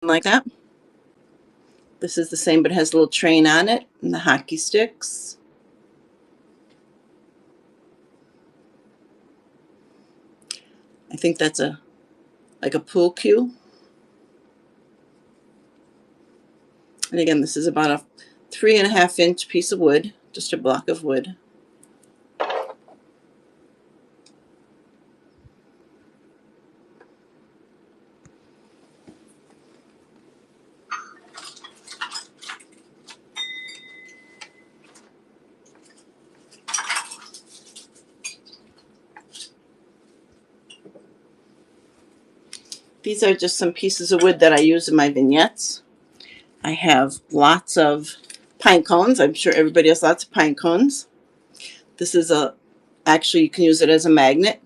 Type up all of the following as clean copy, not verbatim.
like that. This is the same, but it has a little train on it and the hockey sticks. I think that's like a pool cue. And again, this is about a 3.5-inch piece of wood, just a block of wood. These are just some pieces of wood that I use in my vignettes. I have lots of pine cones. I'm sure everybody has lots of pine cones. This is actually you can use it as a magnet.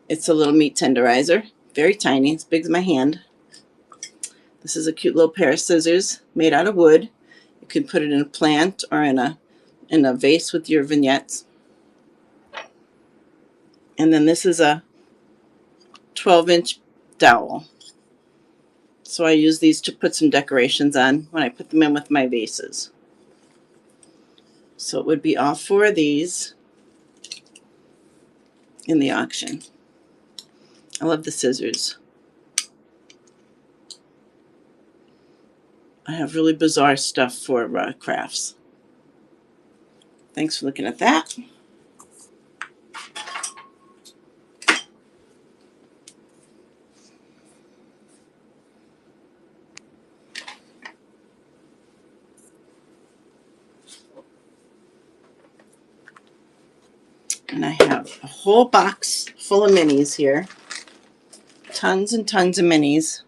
It's a little meat tenderizer, very tiny, as big as my hand. This is a cute little pair of scissors made out of wood. You can put it in a plant or in a vase with your vignettes. And then this is a 12-inch dowel. So I use these to put some decorations on when I put them in with my vases. So it would be all 4 of these in the auction. I love the scissors. I have really bizarre stuff for crafts. Thanks for looking at that. And I have a whole box full of minis here. Tons and tons of minis.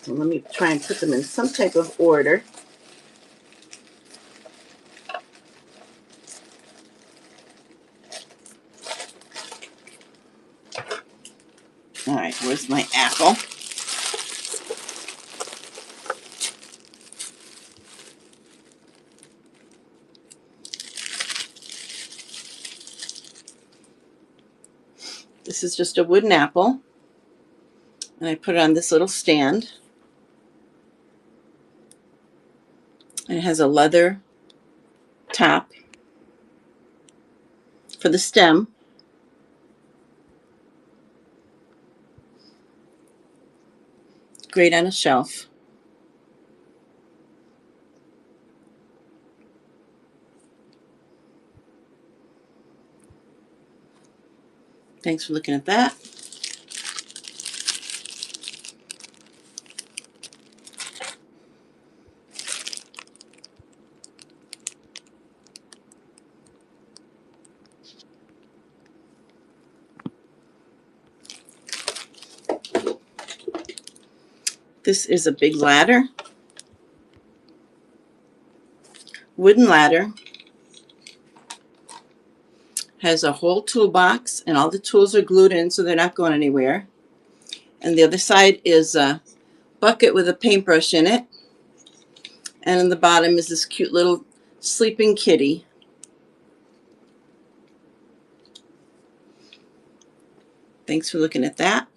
So let me try and put them in some type of order. All right, where's my apple? This is just a wooden apple, and I put it on this little stand. And it has a leather top for the stem. Great on a shelf. Thanks for looking at that. This is a big ladder, wooden ladder. Has a whole toolbox, and all the tools are glued in so they're not going anywhere. And the other side is a bucket with a paintbrush in it. And in the bottom is this cute little sleeping kitty. Thanks for looking at that.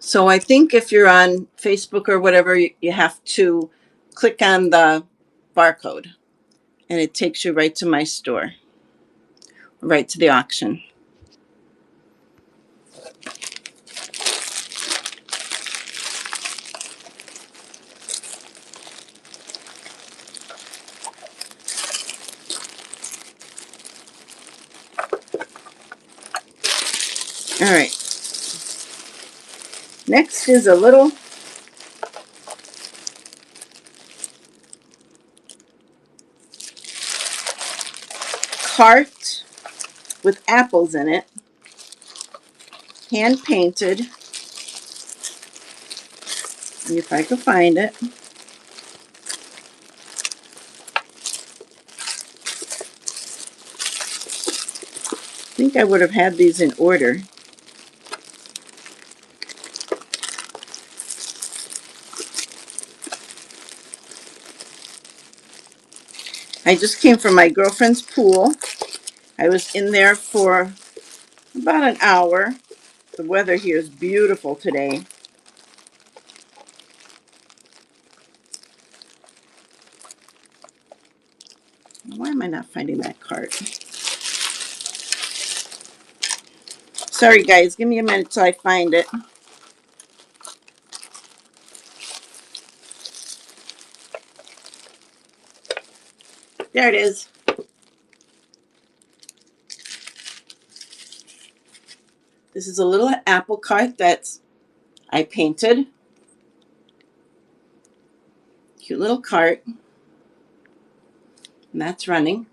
So I think if you're on Facebook or whatever, you have to click on the barcode, and it takes you right to my store, right to the auction. All right. Next is a little cart with apples in it, hand painted. See if I can find it. I think I would have had these in order. I just came from my girlfriend's pool. I was in there for about an hour. The weather here is beautiful today. Why am I not finding that card? Sorry guys, give me a minute till I find it. There it is. This is a little apple cart that I painted. Cute little cart. And that's running.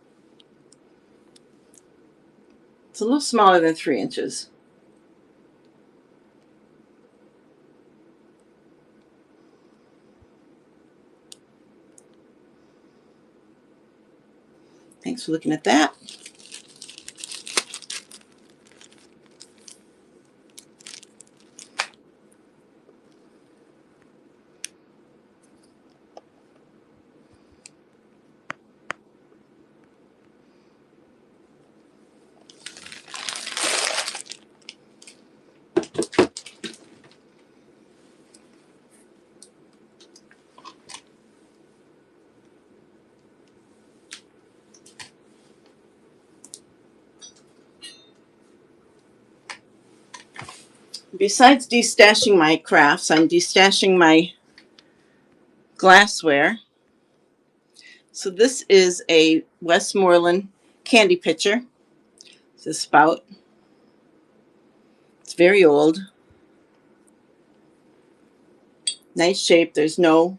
It's a little smaller than 3 inches. Thanks for looking at that. Besides destashing my crafts, I'm destashing my glassware. So this is a Westmoreland candy pitcher. It's a spout. It's very old. Nice shape. There's no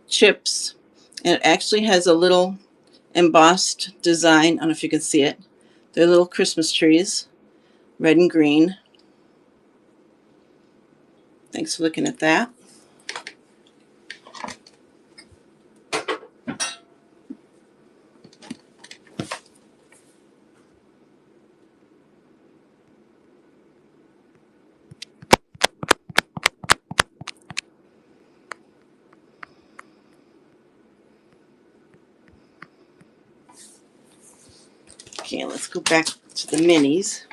chips. And it actually has a little embossed design. I don't know if you can see it. They're little Christmas trees, red and green. Thanks for looking at that. Okay, let's go back to the minis.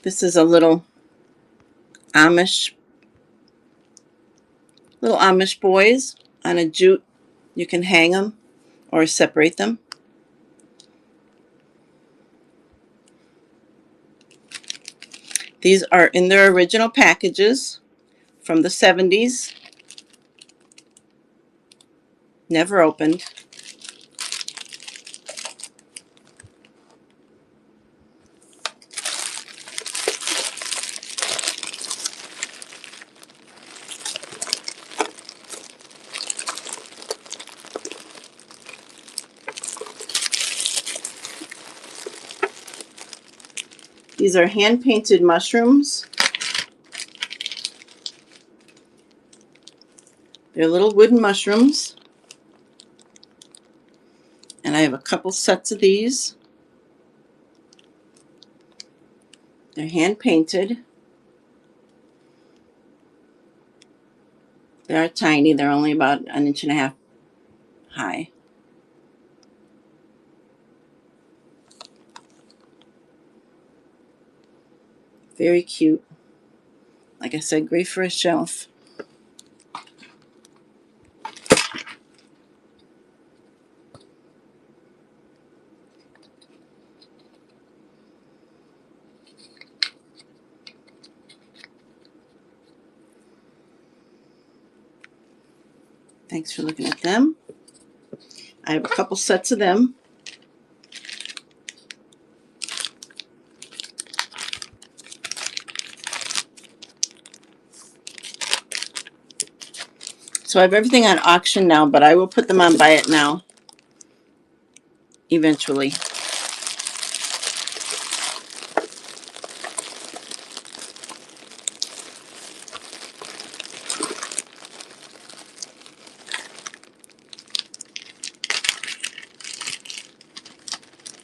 This is a Amish, little Amish boys on a jute. You can hang them or separate them. These are in their original packages from the 70s. Never opened. These are hand-painted mushrooms. They're little wooden mushrooms. And I have a couple sets of these. They're hand-painted. They are tiny. They're only about 1.5 inches high. Very cute. Like I said, great for a shelf. Thanks for looking at them. I have a couple sets of them. So I have everything on auction now, but I will put them on Buy It Now eventually.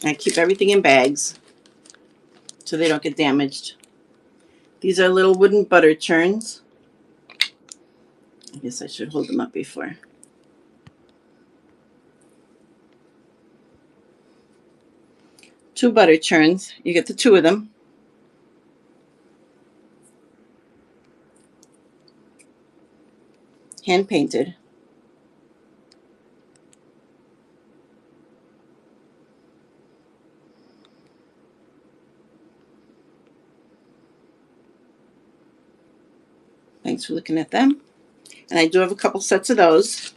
I keep everything in bags. so they don't get damaged. These are little wooden butter churns. I guess I should hold them up before. Two butter churns. You get the two of them. Hand painted. Thanks for looking at them. And I do have a couple sets of those.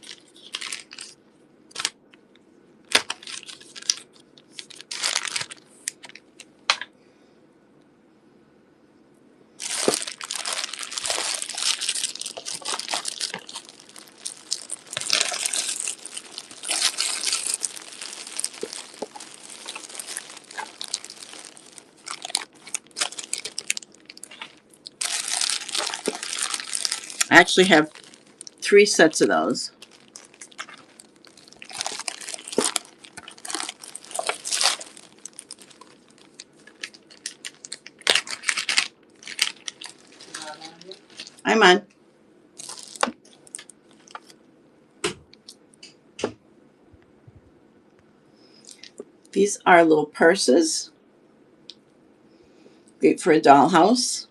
I actually have 3 sets of those. I'm on. These are little purses. Great for a dollhouse.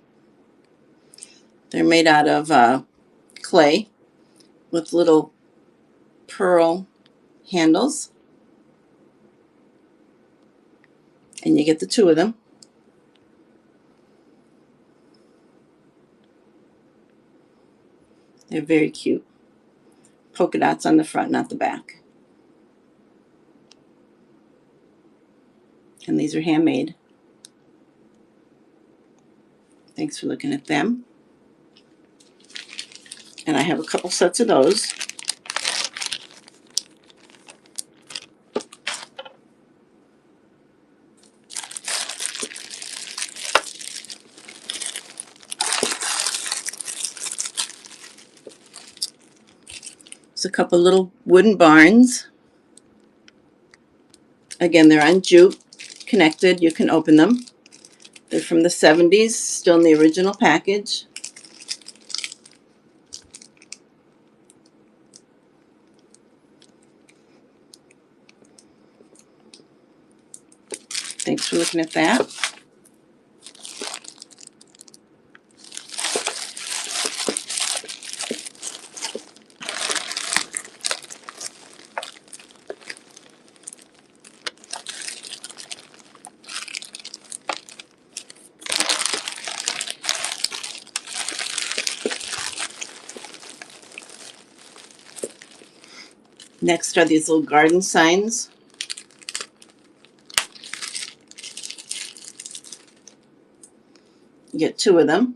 They're made out of clay with little pearl handles. And you get the two of them. They're very cute. Polka dots on the front, not the back. And these are handmade. Thanks for looking at them. And I have a couple sets of those. It's a couple little wooden barns. Again, they're on jute, connected. You can open them. They're from the 70s, still in the original package. Thanks for looking at that. Next are these little garden signs. You get 2 of them.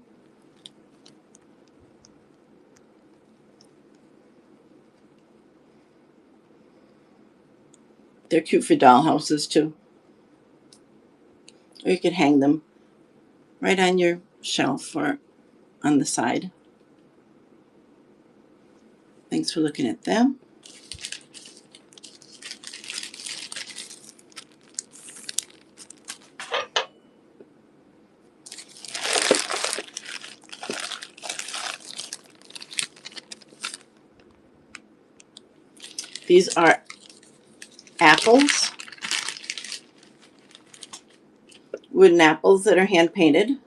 They're cute for dollhouses too. Or you could hang them right on your shelf or on the side. Thanks for looking at them. These are apples, wooden apples that are hand painted.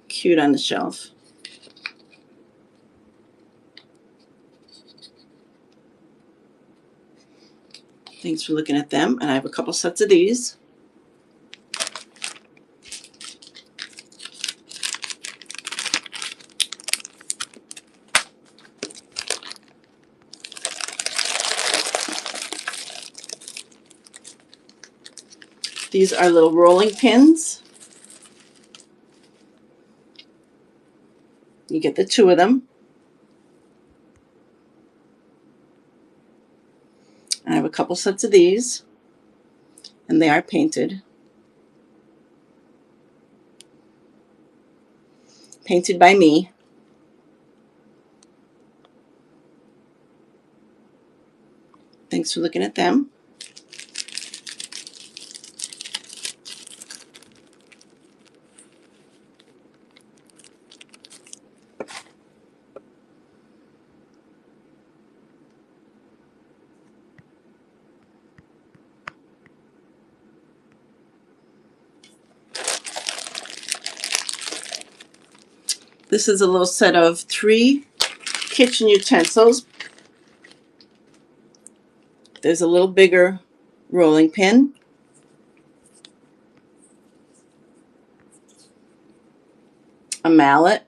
Cute on the shelf. Thanks for looking at them. And I have a couple sets of these. These are little rolling pins. You get the 2 of them. I have a couple sets of these, and they are painted. Painted by me. Thanks for looking at them. This is a little set of 3 kitchen utensils. There's a little bigger rolling pin, a mallet,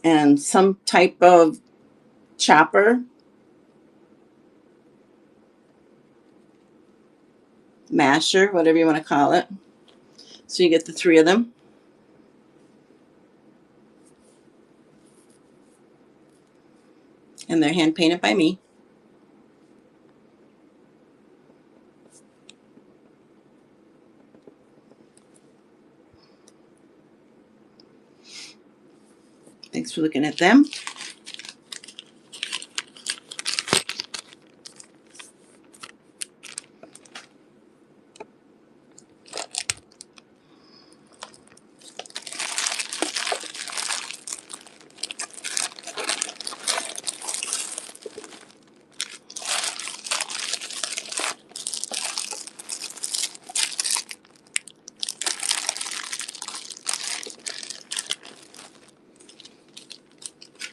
and some type of chopper, masher, whatever you want to call it. So you get the 3 of them. And they're hand painted by me. Thanks for looking at them.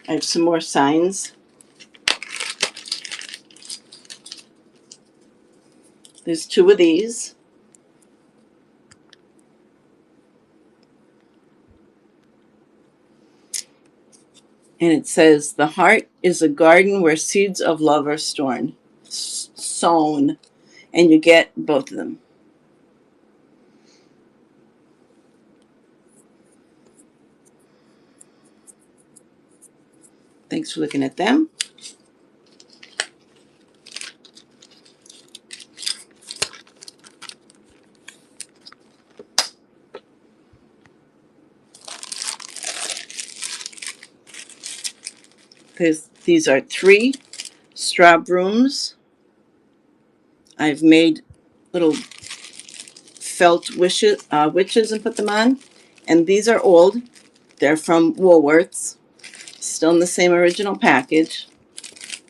I have some more signs. There's 2 of these. And it says, "The heart is a garden where seeds of love are sown." And you get both of them. Thanks for looking at them. These are 3 straw brooms. I've made little felt witches and put them on. And these are old. They're from Woolworths. Still in the same original package.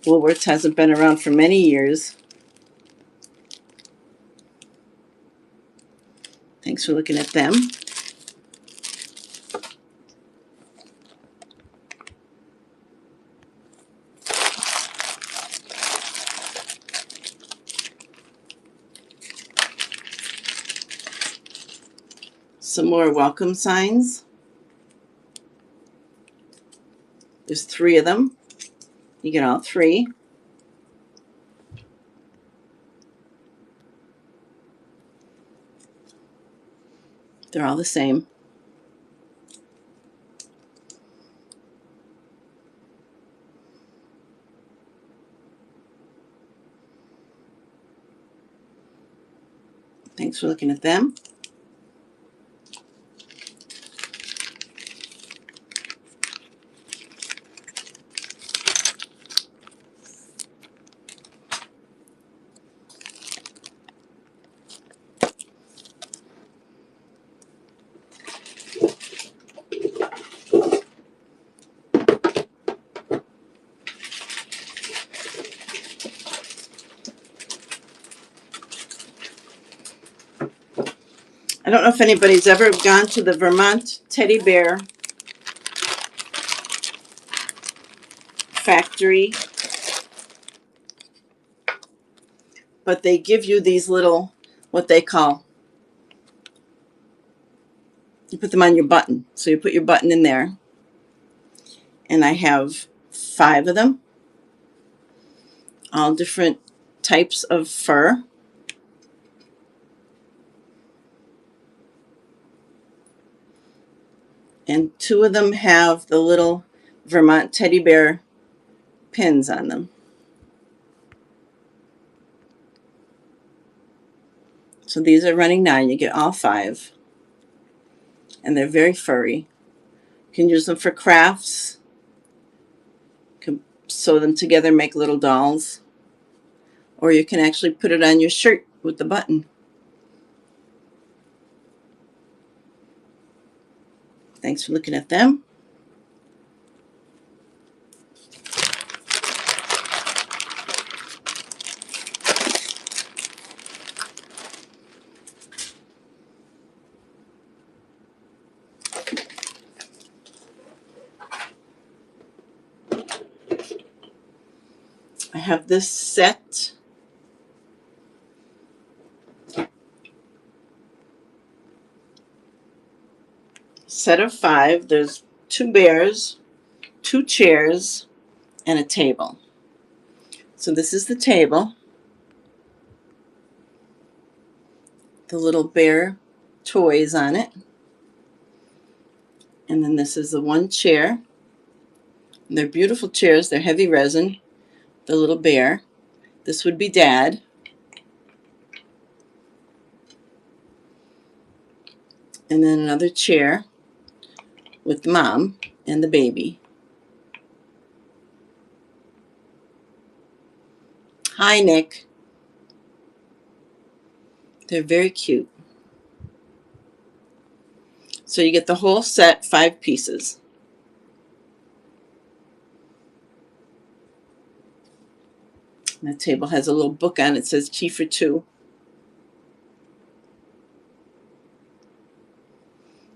Woolworths hasn't been around for many years. Thanks for looking at them. Some more welcome signs. There's 3 of them. You get all 3. They're all the same. Thanks for looking at them. I don't know if anybody's ever gone to the Vermont teddy bear factory, but they give you these little, what they call, you put them on your button. So you put your button in there. And I have 5 of them, all different types of fur. And 2 of them have the little Vermont teddy bear pins on them. So these are running 9. You get all 5. And they're very furry. You can use them for crafts. You can sew them together, make little dolls. Or you can actually put it on your shirt with the button. Thanks for looking at them. I have this set. Set of 5. There's 2 bears, 2 chairs, and a table. So this is the table. The little bear toys on it. And then this is the 1 chair. And they're beautiful chairs. They're heavy resin. The little bear. This would be Dad. And then another chair with Mom and the baby. Hi, Nick. They're very cute. So you get the whole set, 5 pieces. And the table has a little book on it. It says tea for 2.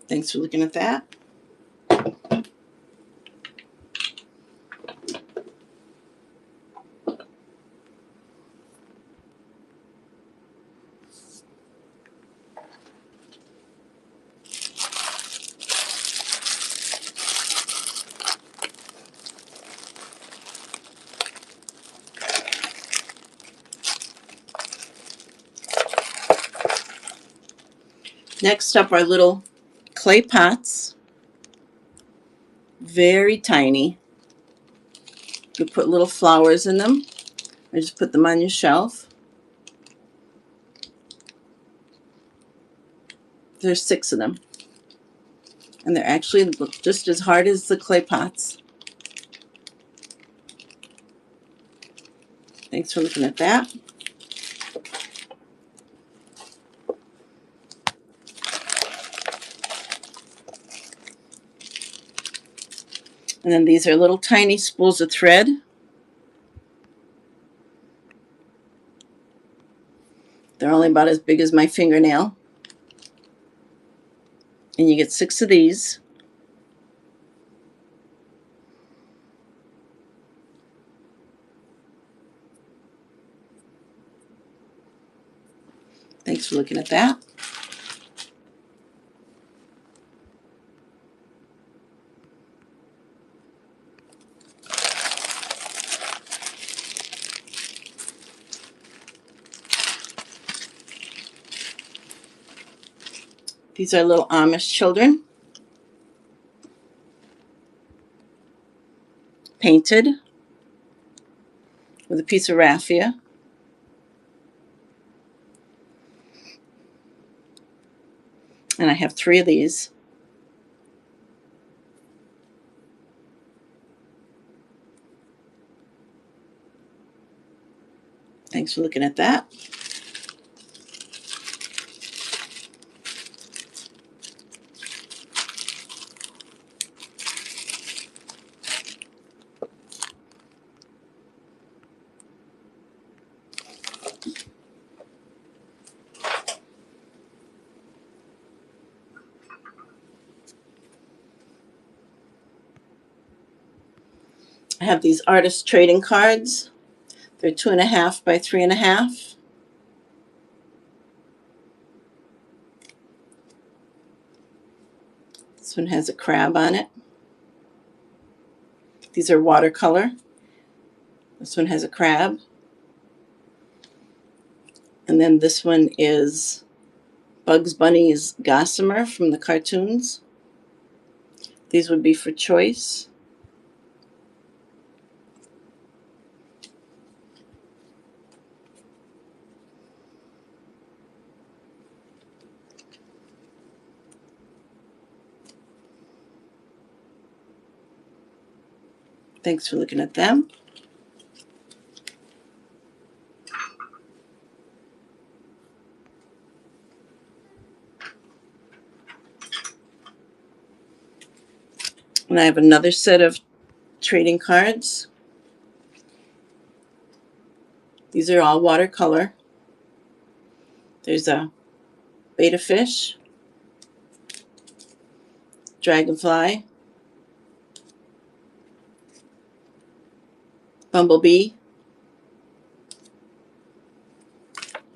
Thanks for looking at that. Next up are little clay pots. Very tiny. You put little flowers in them. Or just put them on your shelf. There's 6 of them. And they're actually just as hard as the clay pots. Thanks for looking at that. And then these are little tiny spools of thread. They're only about as big as my fingernail. And you get 6 of these. Thanks for looking at that. These are little Amish children. Painted with a piece of raffia. And I have 3 of these. Thanks for looking at that. I have these artist trading cards. They're 2.5 by 3.5. This one has a crab on it. These are watercolor. This one has a crab. And then this one is Bugs Bunny's Gossamer from the cartoons. These would be for choice. Thanks for looking at them. And I have another set of trading cards. These are all watercolor. There's a betta fish, dragonfly, bumblebee,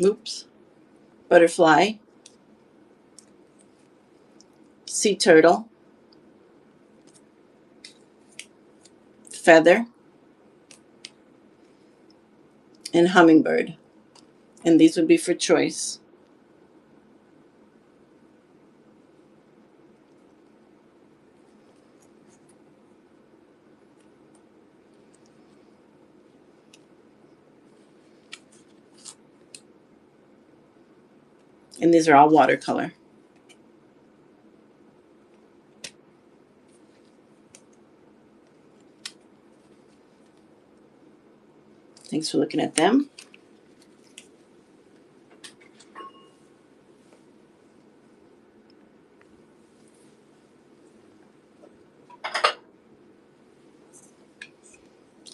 oops, butterfly, sea turtle, feather, and hummingbird. And these would be for choice. And these are all watercolor. Thanks for looking at them.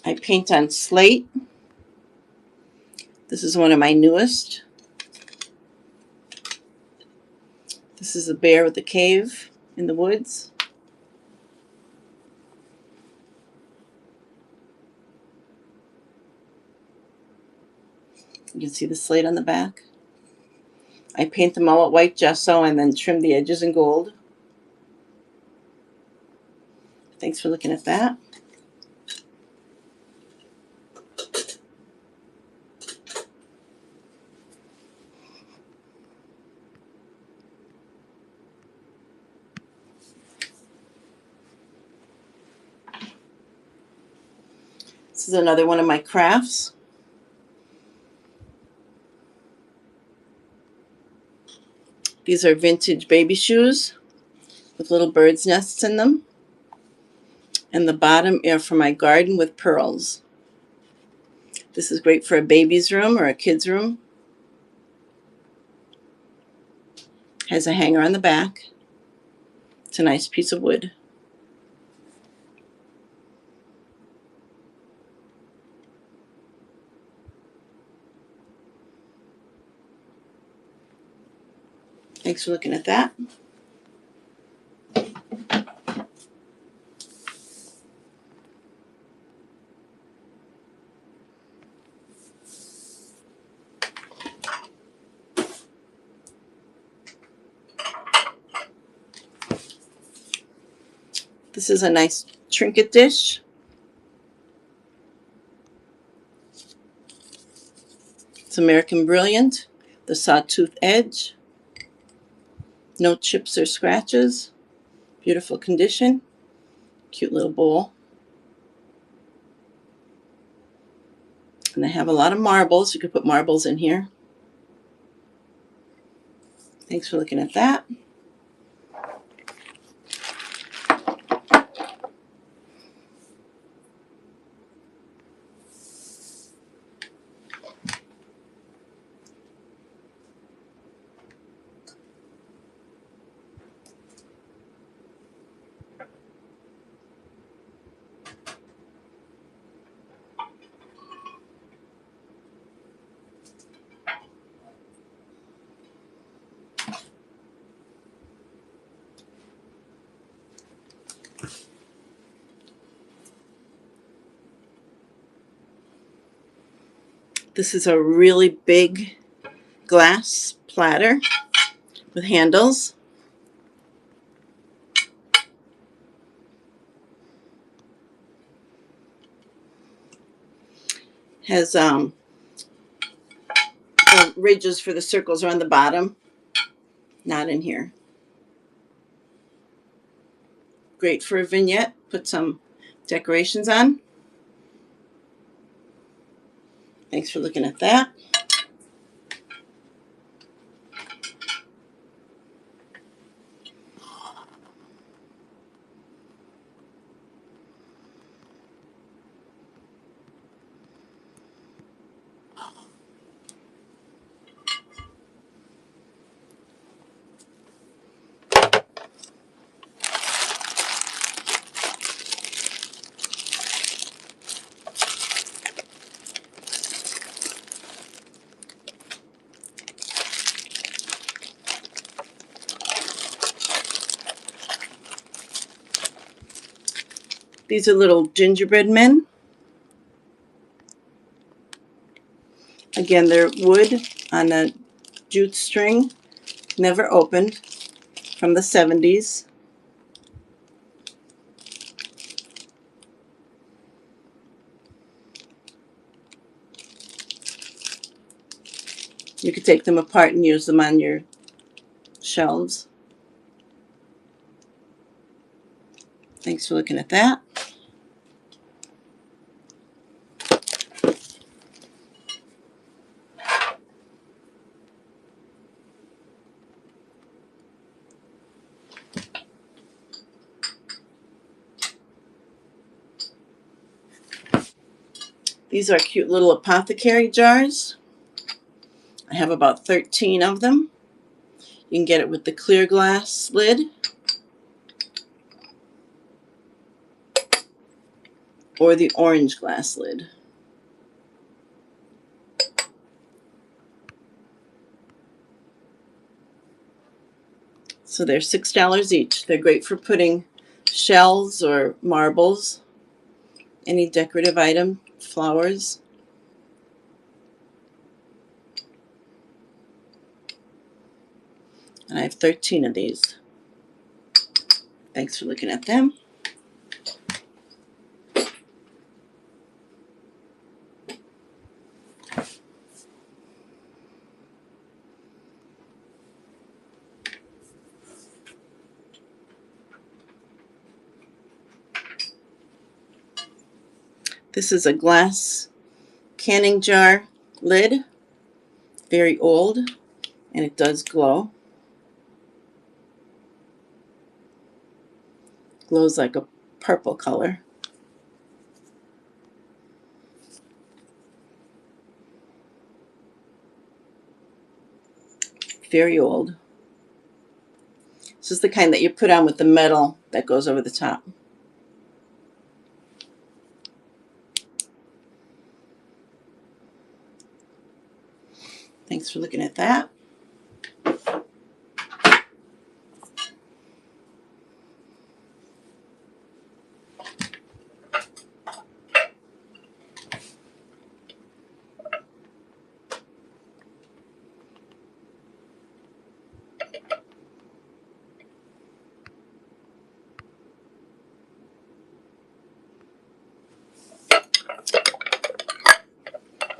I paint on slate. This is one of my newest. This is a bear with a cave in the woods. You can see the slate on the back. I paint them all with white gesso and then trim the edges in gold. Thanks for looking at that. This is another one of my crafts. These are vintage baby shoes with little birds' nests in them. And the bottom are for my garden with pearls. This is great for a baby's room or a kid's room. Has a hanger on the back. It's a nice piece of wood. Thanks for looking at that. This is a nice trinket dish. It's American Brilliant, the sawtooth edge, no chips or scratches, beautiful condition, cute little bowl. And I have a lot of marbles. You could put marbles in here. Thanks for looking at that. This is a really big glass platter with handles. Has the ridges for the circles are on the bottom, not in here. Great for a vignette. Put some decorations on. Thanks for looking at that. These are little gingerbread men. Again, they're wood on a jute string, never opened, from the 70s. You could take them apart and use them on your shelves. Thanks for looking at that. These are cute little apothecary jars. I have about 13 of them. You can get it with the clear glass lid or the orange glass lid. So they're $6 each. They're great for putting shells or marbles, any decorative item, flowers. And I have 13 of these. Thanks for looking at them. This is a glass canning jar lid, very old, and it does glow. Glows like a purple color. Very old. This is the kind that you put on with the metal that goes over the top. Thanks for looking at that.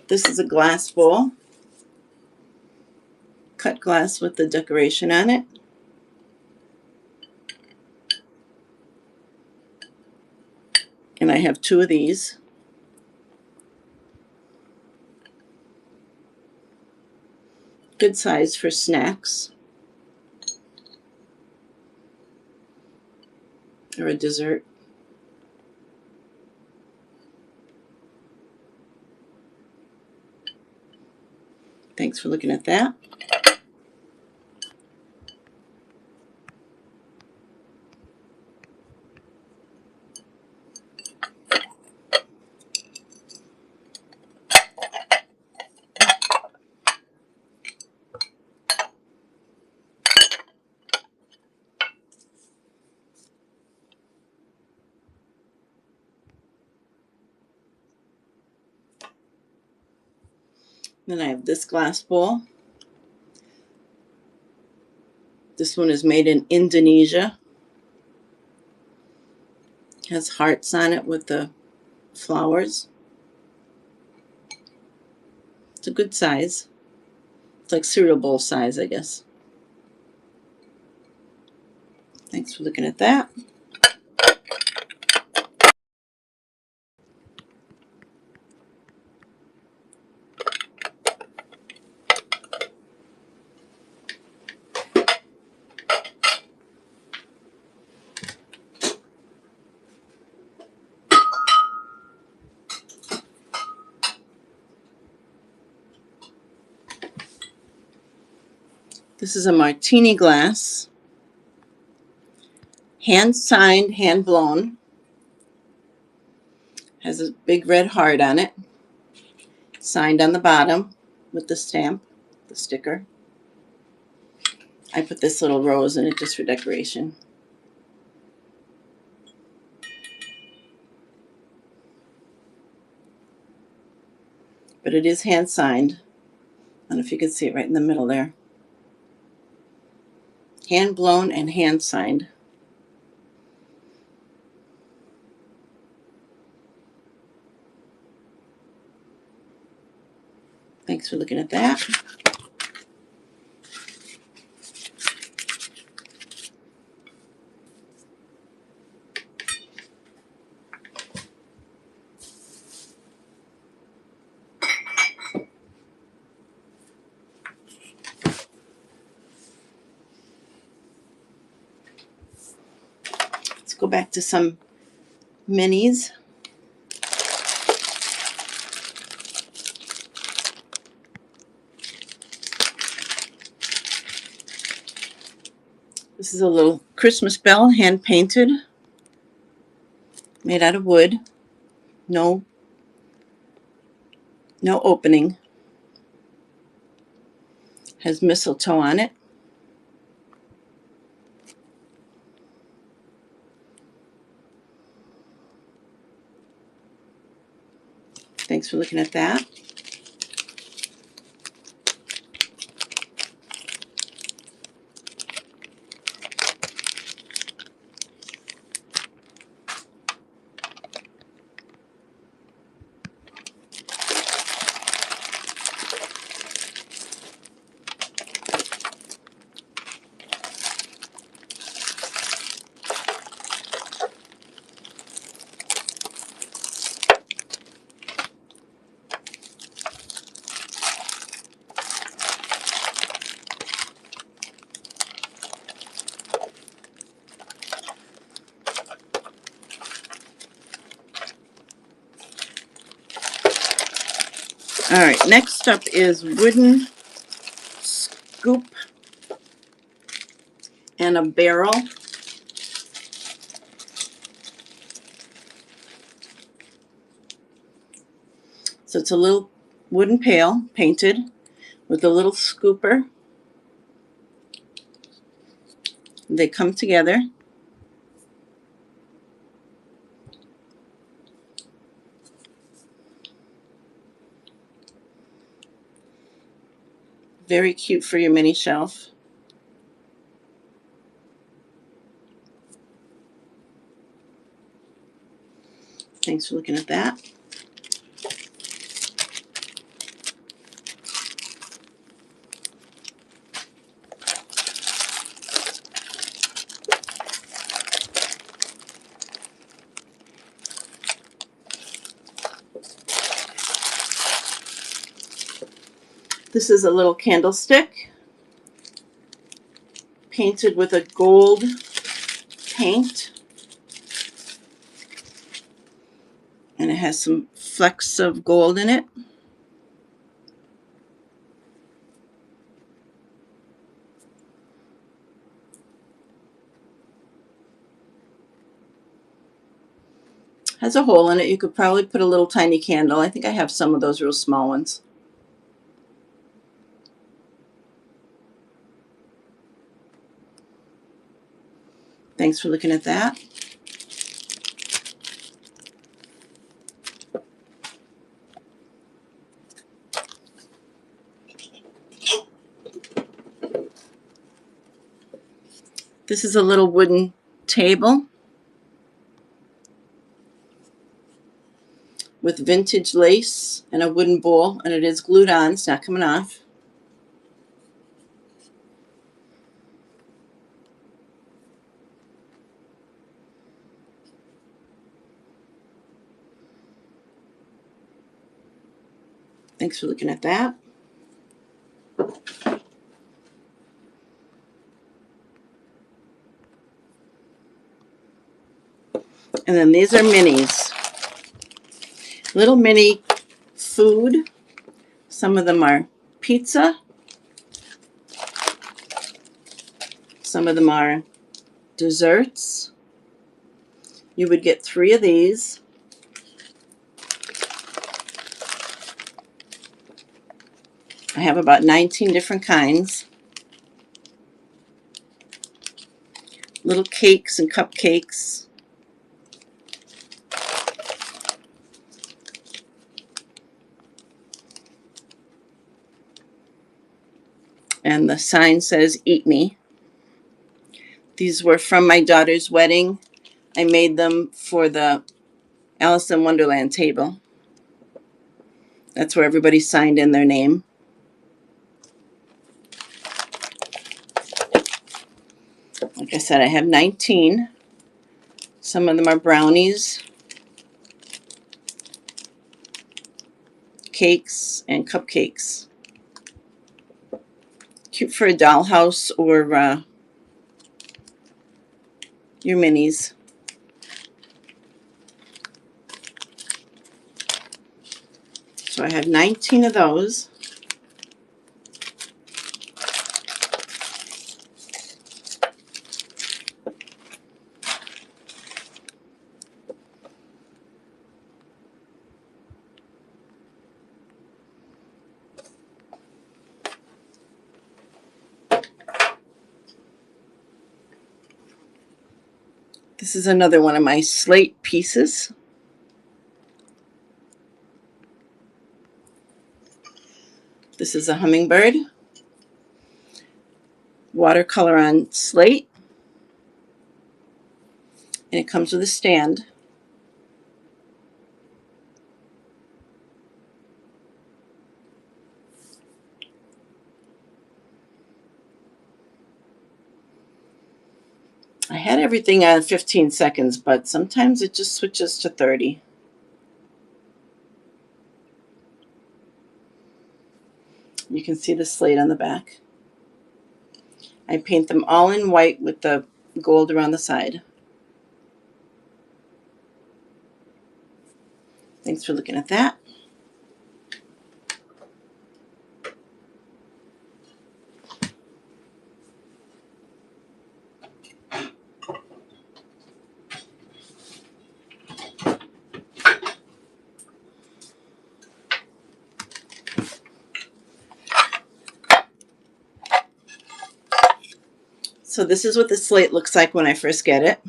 This is a glass bowl, cut glass with the decoration on it. And I have 2 of these. Good size for snacks or a dessert. Thanks for looking at that. Then I have this glass bowl. This one is made in Indonesia. Has hearts on it with the flowers. It's a good size. It's like cereal bowl size, I guess. Thanks for looking at that. This is a martini glass, hand signed, hand blown. Has a big red heart on it, signed on the bottom with the stamp, the sticker. I put this little rose in it just for decoration. but it is hand signed. I don't know if you can see it right in the middle there. Hand blown and hand signed. Thanks for looking at that. Let's go back to some minis. This is a little Christmas bell, hand painted, made out of wood. No opening. Has mistletoe on it. Thanks for looking at that. All right, next up is wooden scoop and a barrel. So it's a little wooden pail painted with a little scooper. They come together. Very cute for your mini shelf. Thanks for looking at that. This is a little candlestick painted with a gold paint. And it has some flecks of gold in it. Has a hole in it. You could probably put a little tiny candle. I think I have some of those real small ones. Thanks for looking at that. This is a little wooden table with vintage lace and a wooden bowl, and it is glued on. It's not coming off. Thanks for looking at that. And then these are minis. Little mini food. Some of them are pizza. Some of them are desserts. You would get 3 of these. I have about 19 different kinds. Little cakes and cupcakes. and the sign says "Eat Me." These were from my daughter's wedding. I made them for the Alice in Wonderland table. That's where everybody signed in their name. Like I said, I have 19. Some of them are brownies, cakes, and cupcakes. Cute for a dollhouse or your minis. So I have 19 of those. This is another one of my slate pieces. This is a hummingbird. Watercolor on slate. And it comes with a stand. I had everything on 15 seconds, but sometimes it just switches to 30. You can see the slate on the back. I paint them all in white with the gold around the side. Thanks for looking at that. So this is what the slate looks like when I first get it.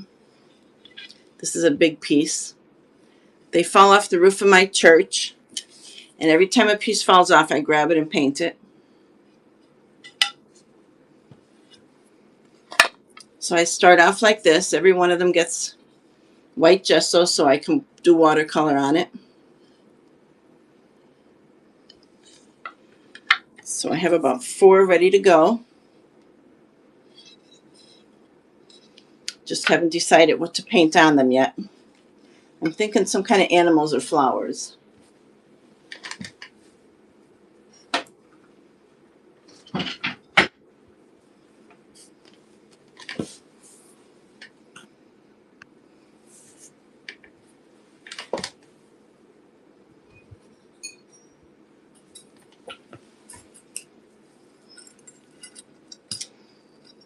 This is a big piece. They fall off the roof of my church, and every time a piece falls off, I grab it and paint it. So I start off like this. Every one of them gets white gesso so I can do watercolor on it. So I have about 4 ready to go. Just haven't decided what to paint on them yet. I'm thinking some kind of animals or flowers.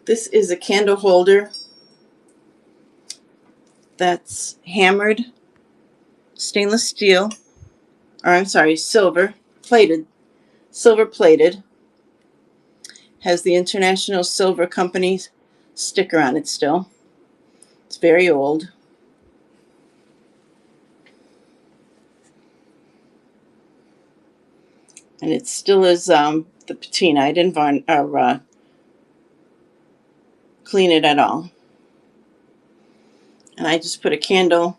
This is a candle holder that's hammered stainless steel, or I'm sorry, silver plated. Silver plated. Has the International Silver Company sticker on it still. It's very old. And it still is the patina. I didn't clean it at all. And I just put a candle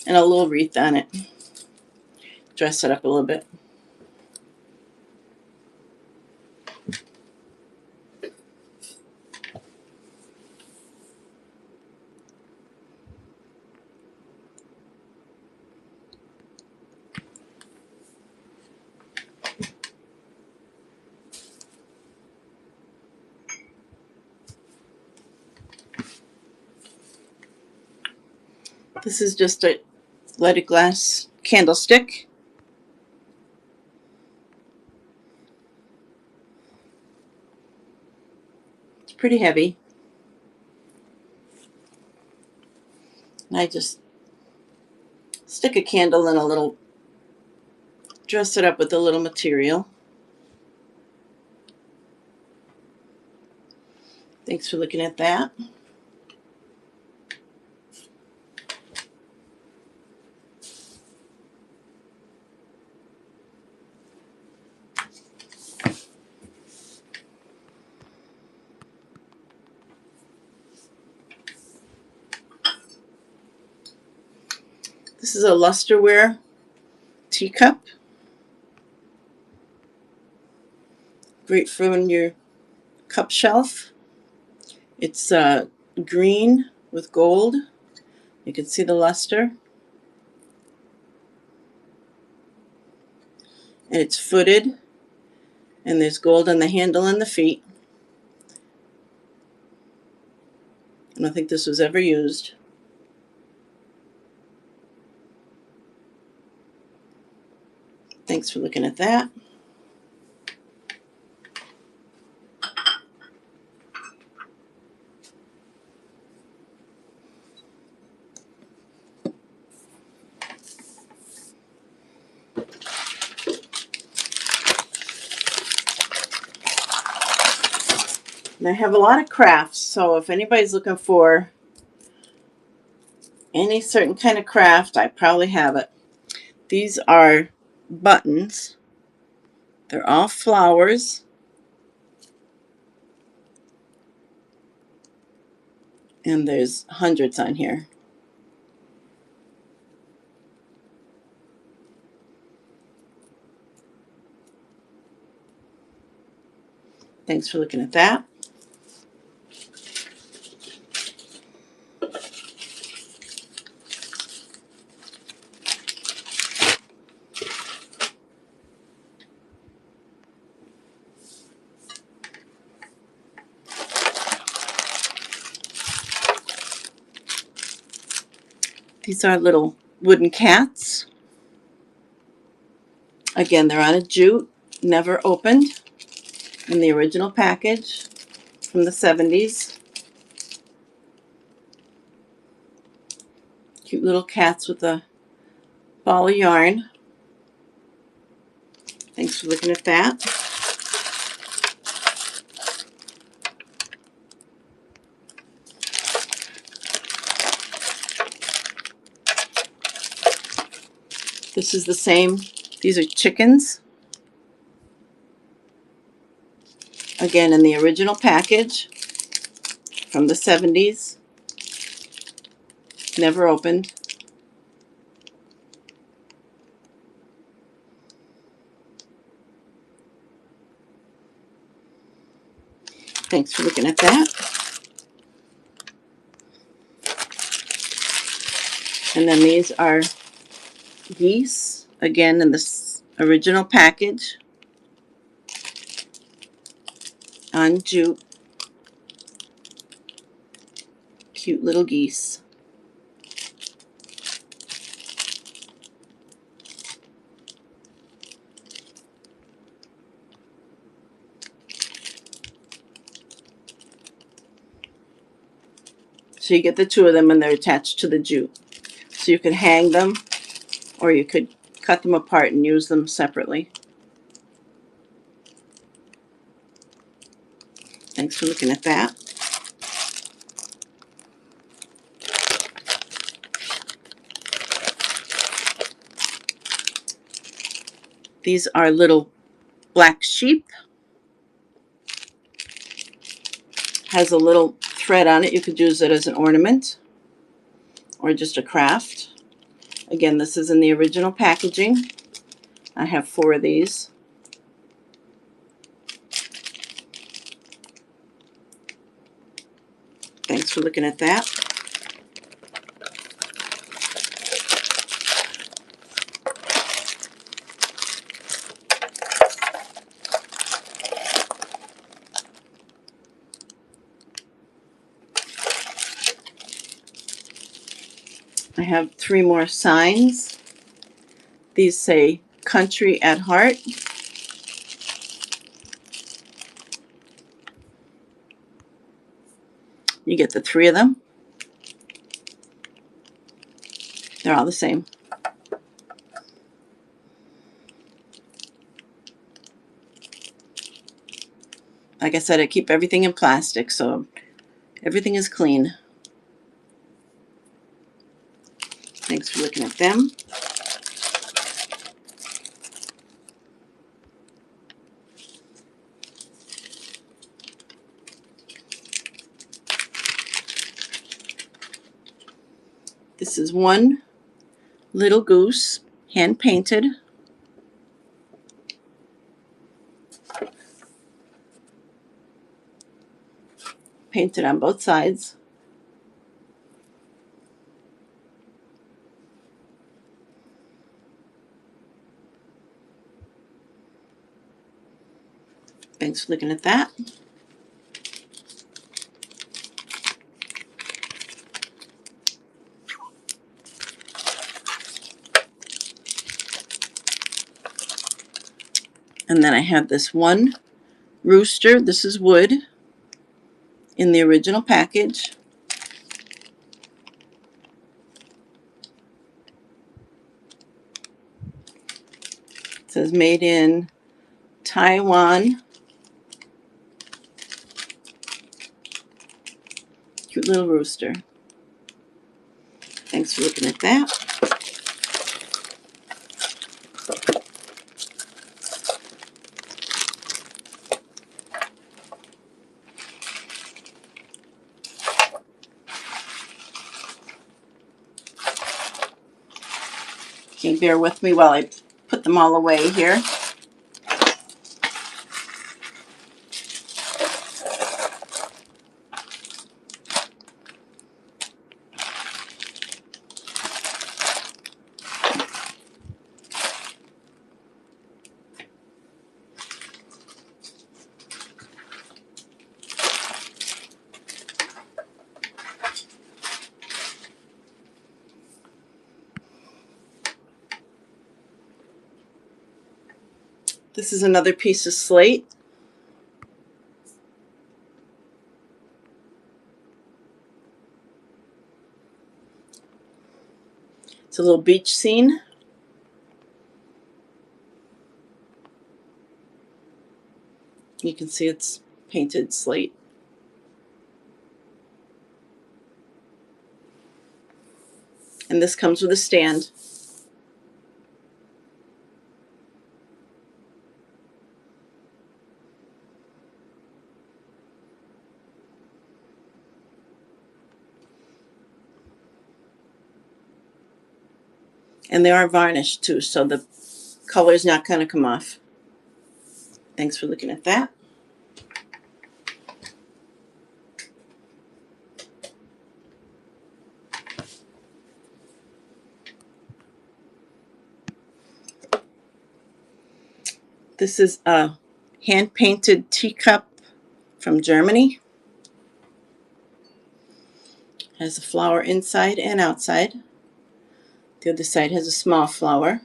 and a little wreath on it. Dress it up a little bit. This is just a leaded glass candlestick. It's pretty heavy. And I just stick a candle in a little, dress it up with a little material. Thanks for looking at that. This is a lusterware teacup. Great for on your cup shelf. It's green with gold. You can see the luster. And it's footed. And there's gold on the handle and the feet. I don't think this was ever used. Thanks for looking at that. And I have a lot of crafts, so if anybody's looking for any certain kind of craft, I probably have it. These are buttons. They're all flowers. And there's hundreds on here. Thanks for looking at that. These are little wooden cats. Again, they're on a jute, never opened, in the original package from the 70s. Cute little cats with a ball of yarn. Thanks for looking at that. This is the same. These are chickens. Again, in the original package from the 70s. Never opened. Thanks for looking at that. And then these are geese, again in this original package on jute. Cute little geese. So you get the two of them and they're attached to the jute. So you could hang them or you could cut them apart and use them separately. Thanks for looking at that. These are little black sheep. Has a little thread on it. You could use it as an ornament or just a craft. Again, this is in the original packaging. I have 4 of these. Thanks for looking at that. I have 3 more signs. These say country at heart. You get the 3 of them. They're all the same. Like I said, I keep everything in plastic, so everything is clean. Thanks for looking at them. This is one little goose, hand painted. Painted on both sides. Thanks for looking at that. And then I have this one rooster. This is wood in the original package. It says made in Taiwan. Cute little rooster. Thanks for looking at that. Okay, bear with me while I put them all away here. This is another piece of slate. It's a little beach scene. You can see it's painted slate. And this comes with a stand. And they are varnished too, so the color is not going to come off. Thanks for looking at that. This is a hand-painted teacup from Germany. Has a flower inside and outside. The other side has a small flower.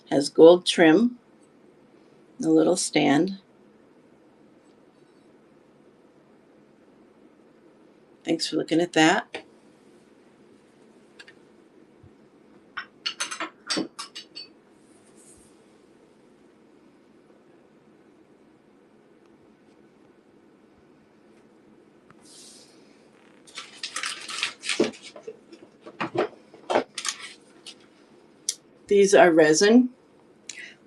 Has gold trim. A little stand. Thanks for looking at that. These are resin.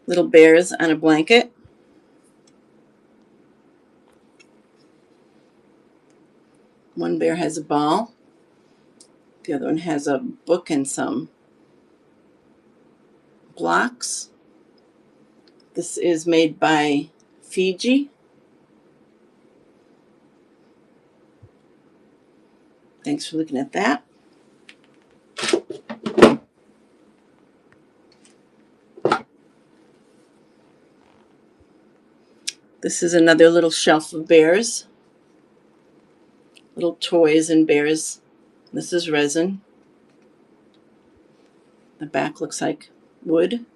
Little bears on a blanket. One bear has a ball. The other one has a book and some blocks. This is made by Fiji. Thanks for looking at that. This is another little shelf of bears. Little toys and bears. This is resin. The back looks like wood.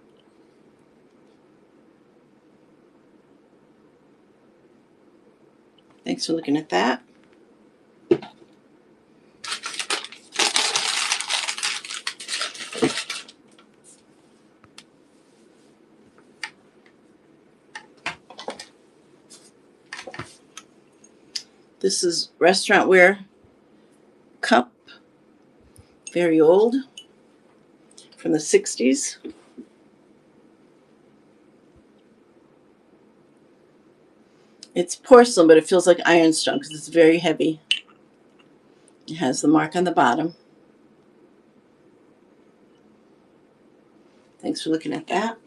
Thanks for looking at that. This is restaurant ware cup. Very old. From the 60s. It's porcelain, but it feels like ironstone because it's very heavy. It has the mark on the bottom. Thanks for looking at that.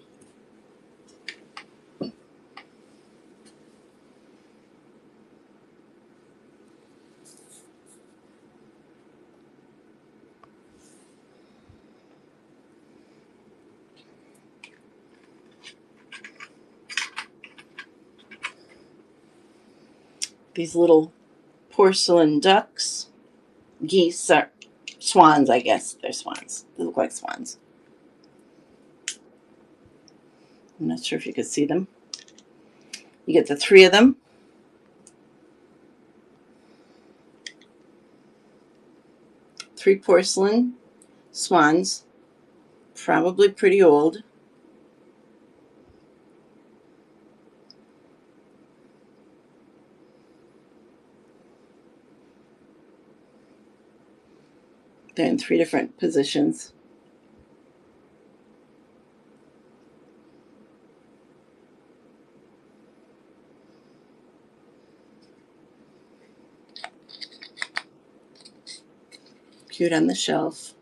These little porcelain ducks, geese, or swans, I guess. They're swans. They look like swans. I'm not sure if you could see them. You get the 3 of them. Three porcelain swans, probably pretty old. They're in 3 different positions. Cute on the shelf.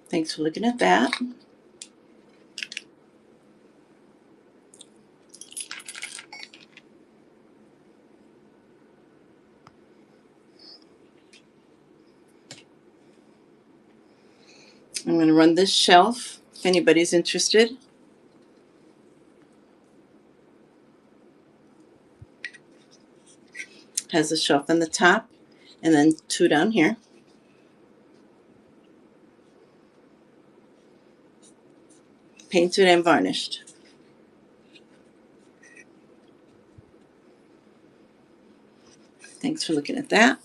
Thanks for looking at that. I'm going to run this shelf if anybody's interested. Has a shelf on the top and then 2 down here. Painted and varnished. Thanks for looking at that.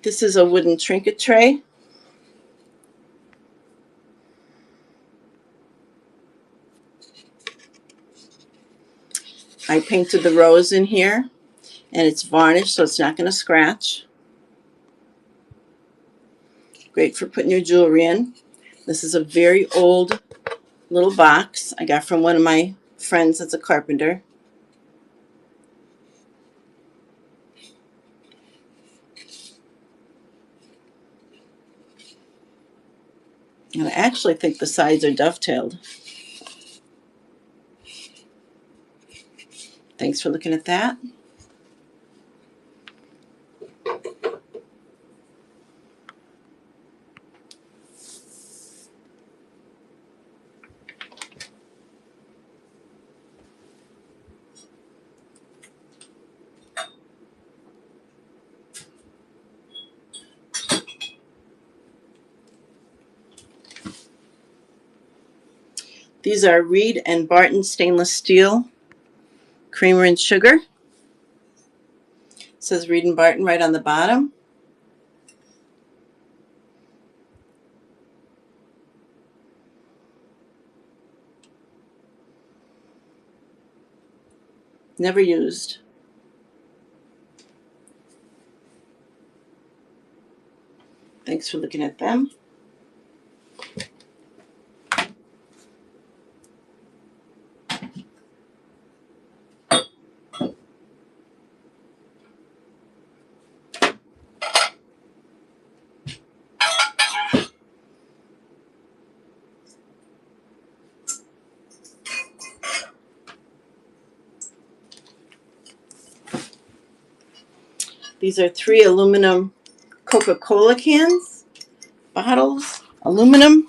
This is a wooden trinket tray. I painted the rose in here, and it's varnished so it's not going to scratch. Great for putting your jewelry in. This is a very old little box I got from one of my friends that's a carpenter. And I actually think the sides are dovetailed. Thanks for looking at that. These are Reed and Barton stainless steel creamer and sugar. It says Reed and Barton right on the bottom. Never used. Thanks for looking at them. These are 3 aluminum Coca-Cola cans, bottles, aluminum.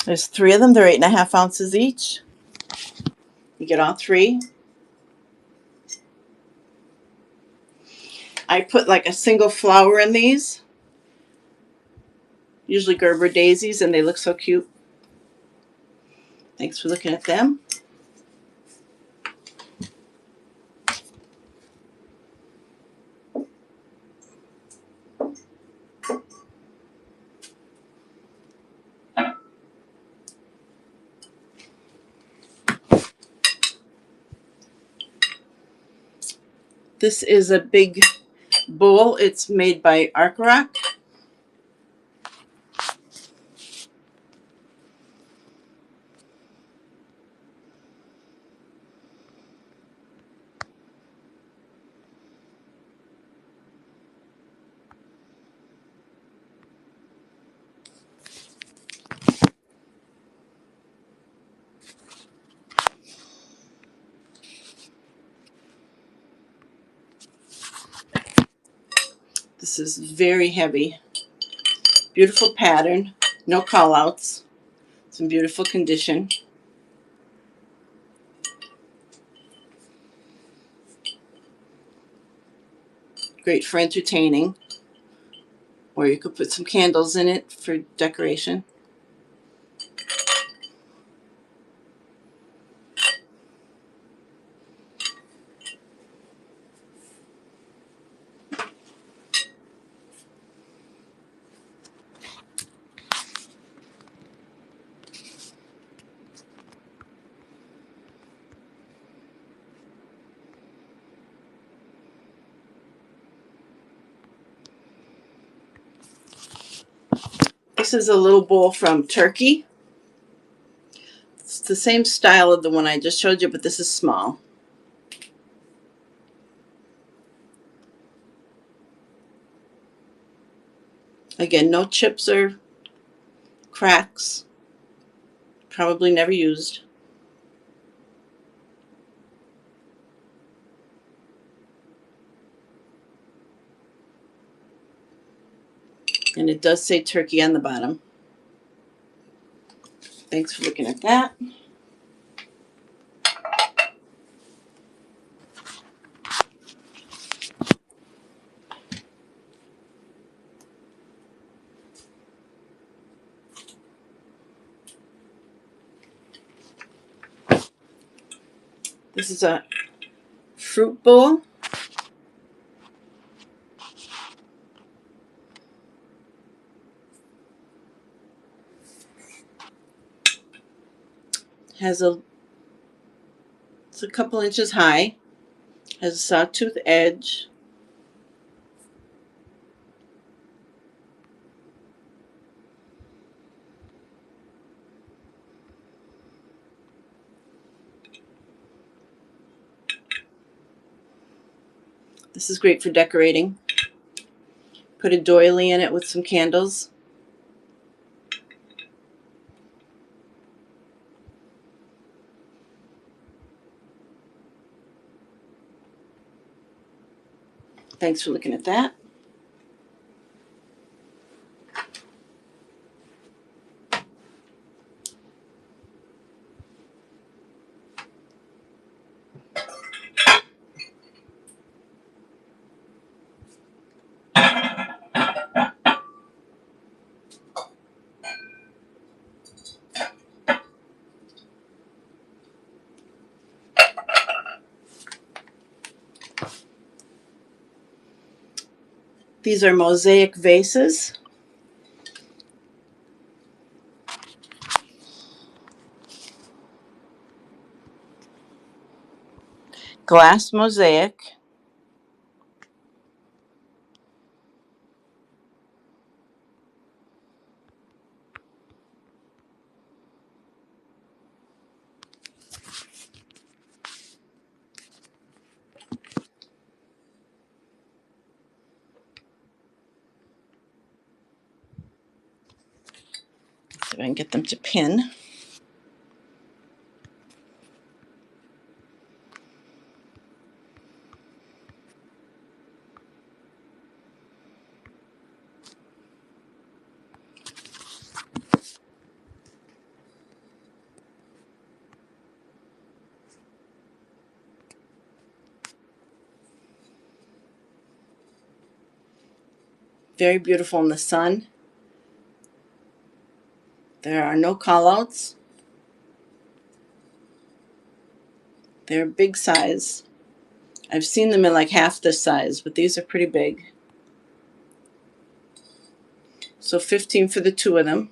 There's 3 of them. They're 8.5 ounces each. You get all 3. I put like a single flower in these, usually Gerber daisies, and they look so cute. Thanks for looking at them. This is a big bowl. It's made by Rock. This is very heavy. Beautiful pattern. No call outs. It's in beautiful condition. Great for entertaining. Or you could put some candles in it for decoration. This is a little bowl from Turkey. It's the same style of the one I just showed you, but this is small. Again, no chips or cracks. Probably never used. And it does say Turkey on the bottom. Thanks for looking at that. This is a fruit bowl. It's a couple inches high. Has a sawtooth edge. This is great for decorating. Put a doily in it with some candles. Thanks for looking at that. These are mosaic vases. Glass mosaic. See if I can get them to pin. Very beautiful in the sun. There are no callouts. They're big size. I've seen them in like half this size, but these are pretty big. So 15 for the two of them.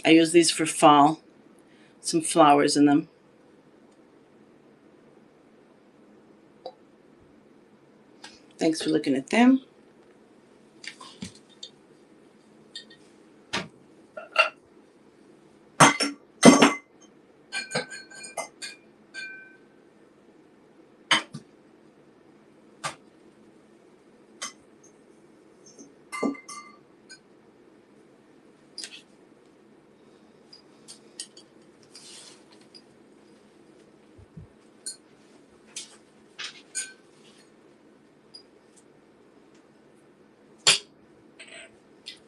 I use these for fall. Some flowers in them. Thanks for looking at them.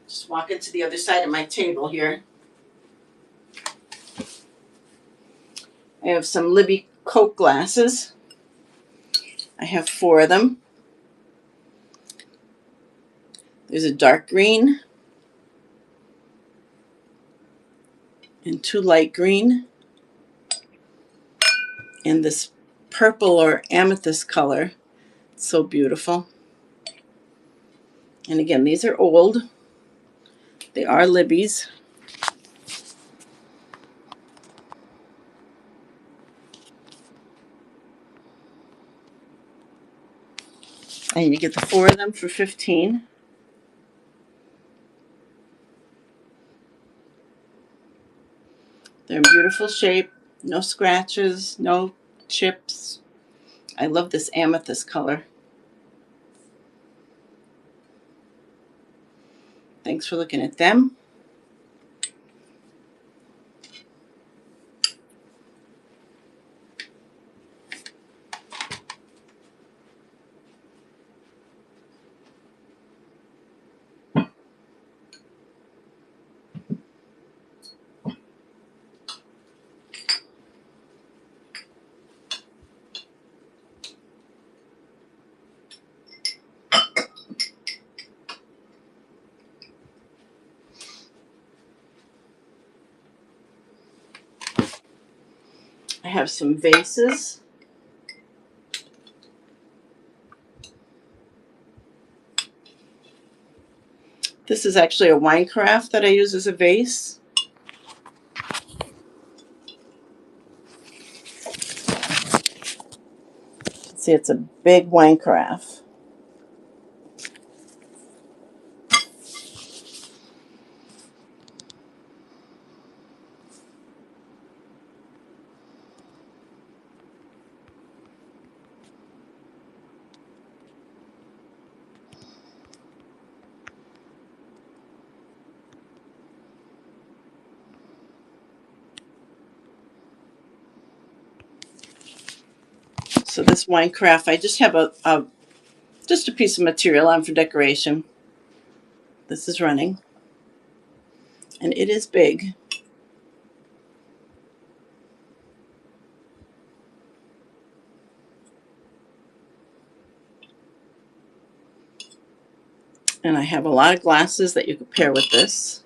Just walking to the other side of my table here. I have some Libby Coke glasses. I have 4 of them. There's a dark green and 2 light green and this purple or amethyst color. It's so beautiful. And again, these are old. They are Libby's. And you get the 4 of them for $15. They're in beautiful shape. No scratches, no chips. I love this amethyst color. Thanks for looking at them. I have some vases. This is actually a wine carafe that I use as a vase. See, it's a big wine carafe. So this wine carafe, I just have just a piece of material on for decoration. This is running, and it is big. And I have a lot of glasses that you could pair with this.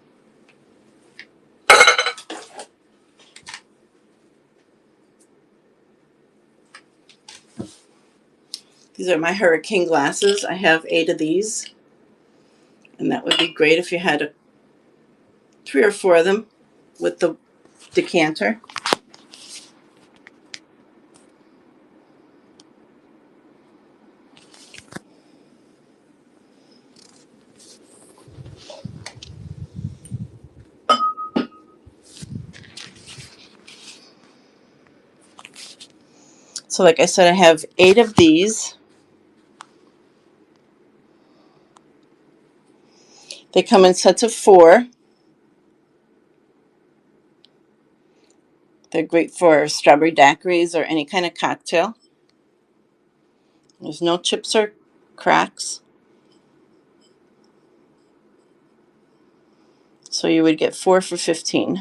These are my hurricane glasses. I have 8 of these. And that would be great if you had 3 or 4 of them with the decanter. So like I said, I have 8 of these. They come in sets of 4. They're great for strawberry daiquiris or any kind of cocktail. There's no chips or cracks. So you would get 4 for $15.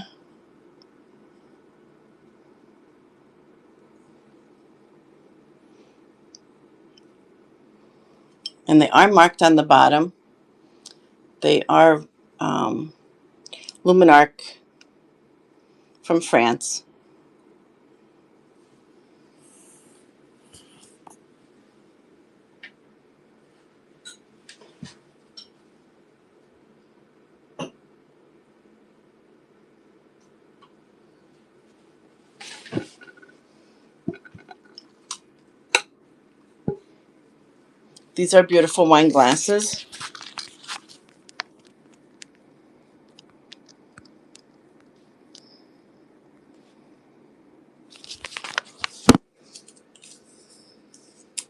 And they are marked on the bottom. They are Luminarc from France. These are beautiful wine glasses.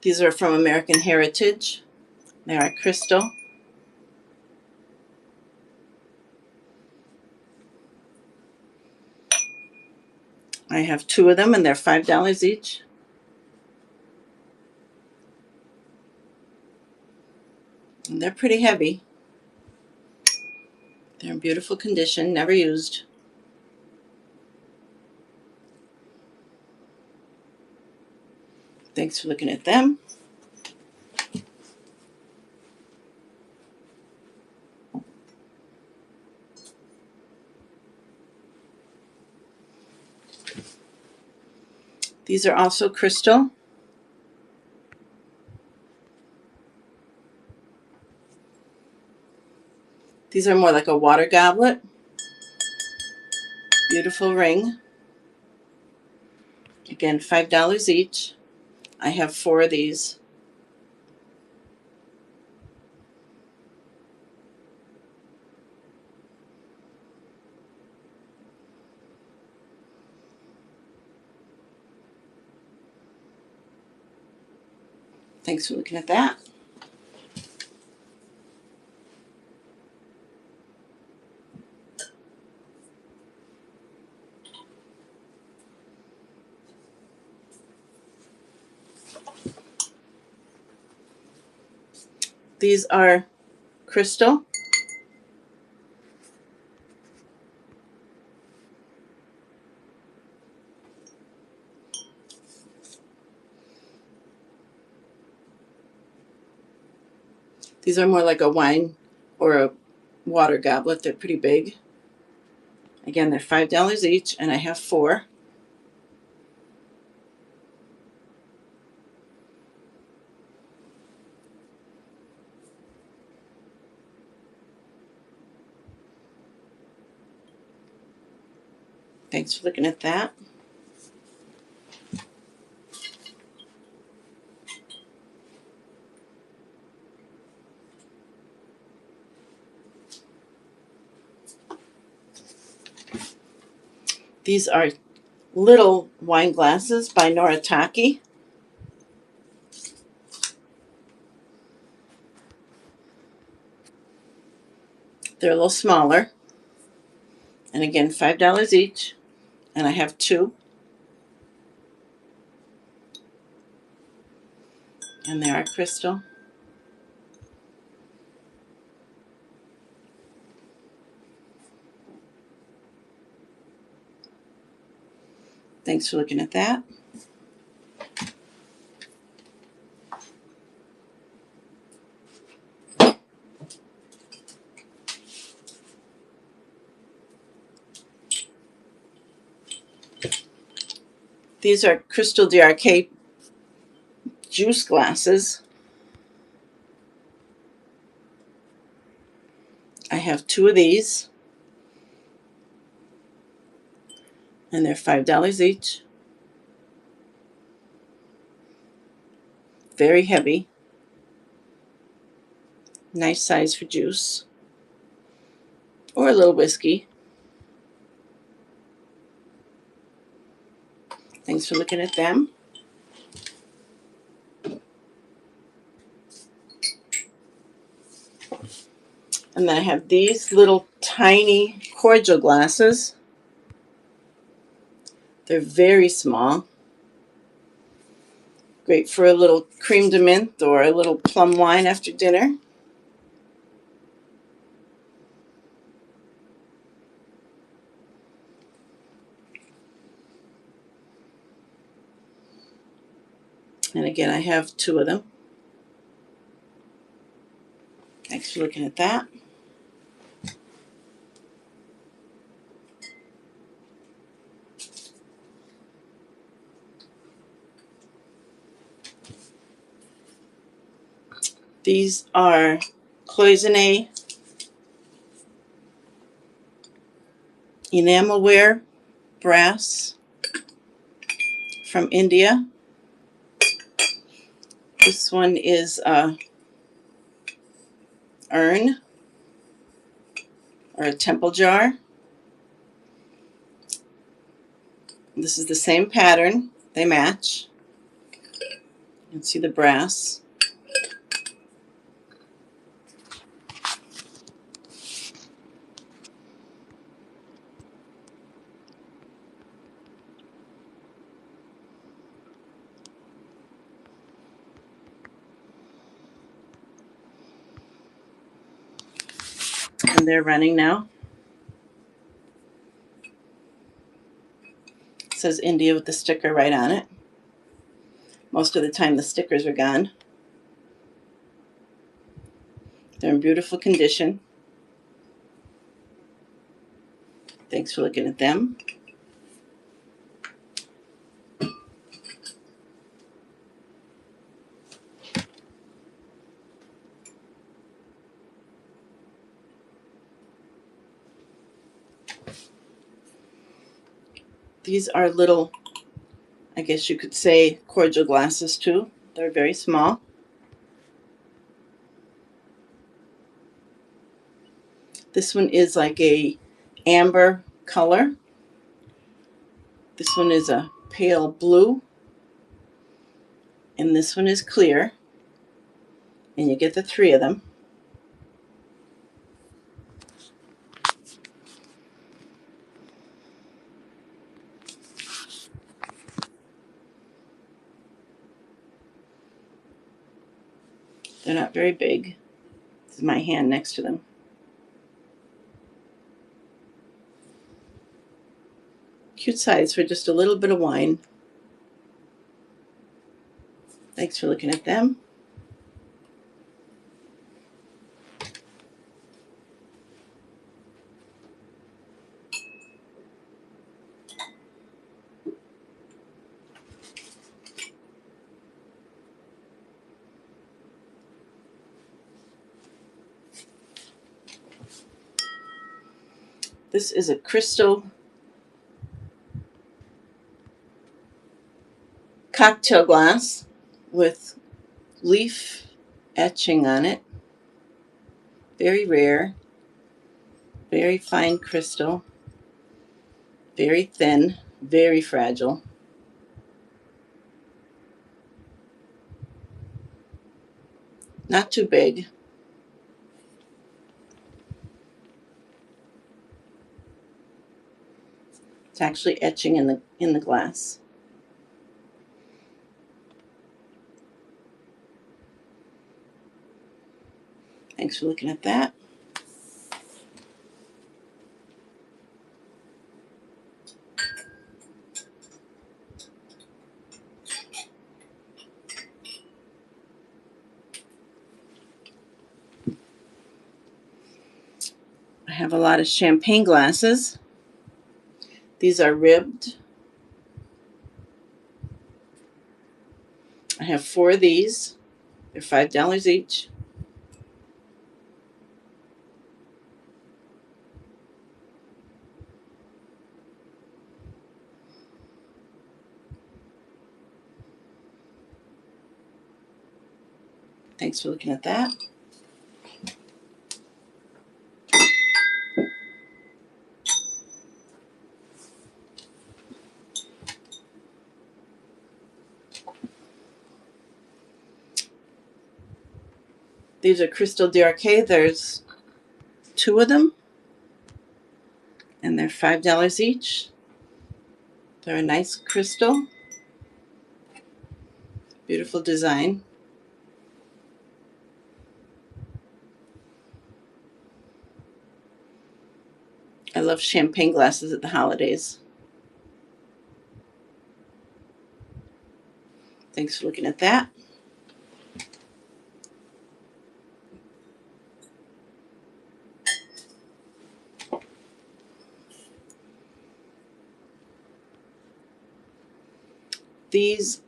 These are from American Heritage. They are crystal. I have 2 of them, and they're $5 each. And they're pretty heavy. They're in beautiful condition, never used. Thanks for looking at them. These are also crystal. These are more like a water goblet. Beautiful ring. Again, $5 each. I have 4 of these. Thanks for looking at that. These are crystal. These are more like a wine or a water goblet. They're pretty big. Again, they're $5 each, and I have 4. Thanks for looking at that. These are little wine glasses by Noritake. They're a little smaller. And again, $5 each. And I have 2. And they are crystal. Thanks for looking at that. These are Crystal d'Arcade juice glasses. I have 2 of these. And they're $5 each. Very heavy. Nice size for juice. Or a little whiskey. Thanks for looking at them. And then I have these little tiny cordial glasses. They're very small. Great for a little creme de menthe or a little plum wine after dinner. And again, I have 2 of them. Thanks for looking at that. These are cloisonne enamelware brass from India. This one is urn or a temple jar. This is the same pattern. They match. You can see the brass. And they're running now. It says India with the sticker right on it. Most of the time the stickers are gone. They're in beautiful condition. Thanks for looking at them. These are little, I guess you could say, cordial glasses too. They're very small. This one is like a amber color. This one is a pale blue. And this one is clear. And you get the 3 of them. They're not very big. This is my hand next to them. Cute size for just a little bit of wine. Thanks for looking at them. This is a crystal cocktail glass with leaf etching on it. Very rare, very fine crystal, very thin, very fragile. Not too big. It's actually etching in the glass. Thanks for looking at that. I have a lot of champagne glasses. These are ribbed. I have 4 of these. They're $5 each. Thanks for looking at that. These are Crystal d'Arquet. There's 2 of them, and they're $5 each. They're a nice crystal. Beautiful design. I love champagne glasses at the holidays. Thanks for looking at that. These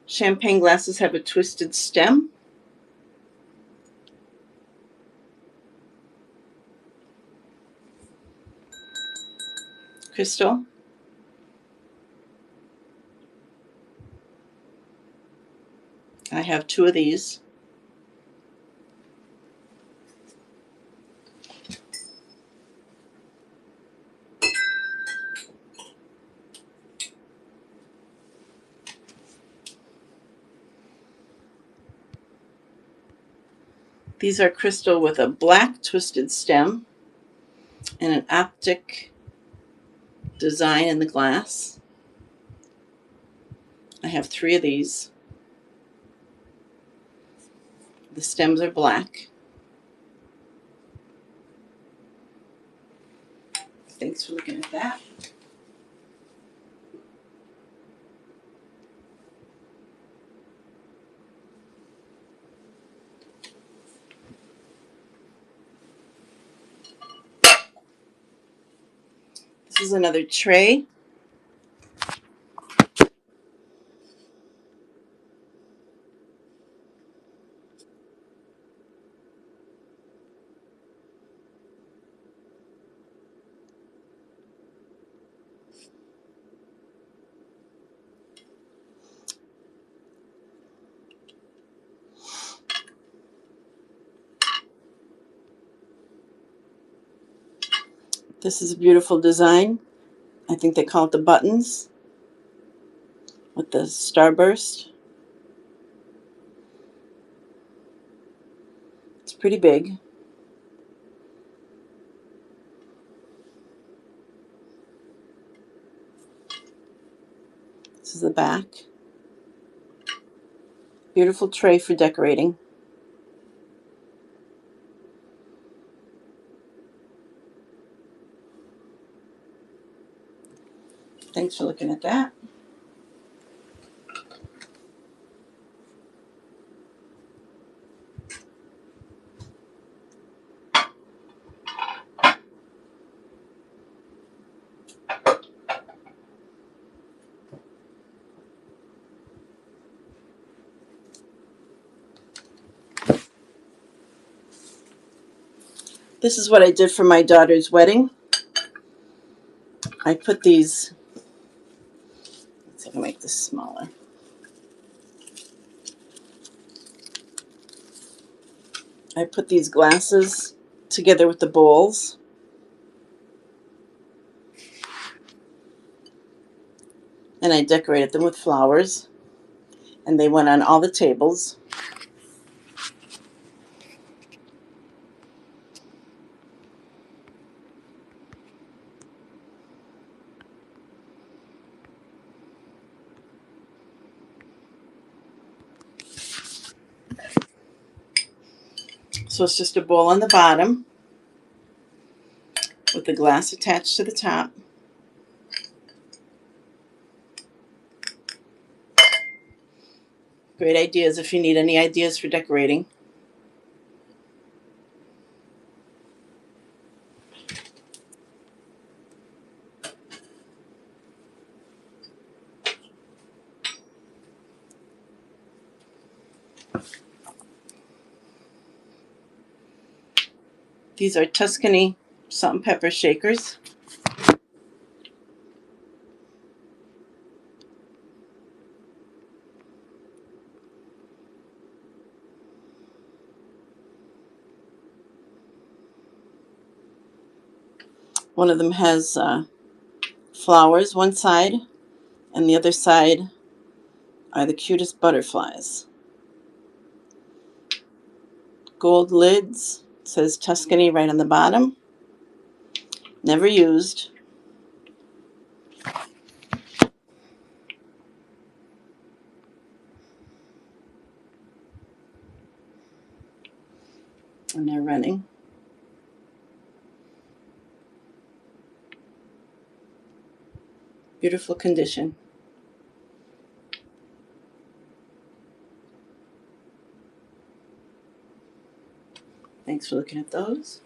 champagne glasses have a twisted stem. Crystal. I have 2 of these. These are crystal with a black twisted stem and an optic design in the glass. I have 3 of these. The stems are black. Thanks for looking at that. This is another tray. This is a beautiful design. I think they call it the buttons with the starburst. It's pretty big. This is the back. Beautiful tray for decorating. Thanks for looking at that. This is what I did for my daughter's wedding. I put these, let's see if I can make this smaller. I put these glasses together with the bowls. And I decorated them with flowers. And they went on all the tables. So it's just a bowl on the bottom with the glass attached to the top. Great ideas if you need any ideas for decorating. These are Tuscany salt and pepper shakers. One of them has flowers one side, and the other side are the cutest butterflies. Gold lids. It says Tuscany right on the bottom. Never used. And they're running. Beautiful condition. Thanks for looking at those.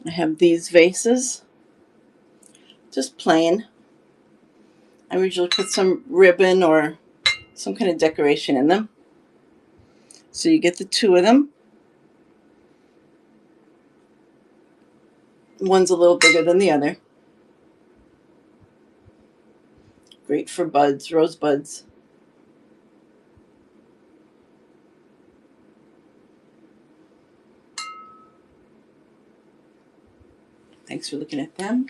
I have these vases, just plain. I usually put some ribbon or some kind of decoration in them. So you get the 2 of them. One's a little bigger than the other. Great for buds, rose buds. Thanks for looking at them.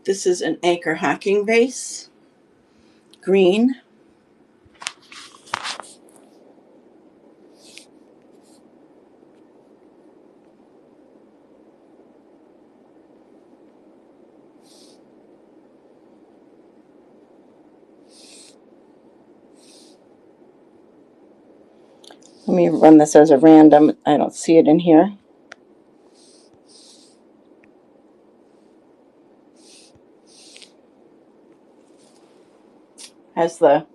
This is an anchor hacking vase, green. Let me run this as a random. I don't see it in here. Has the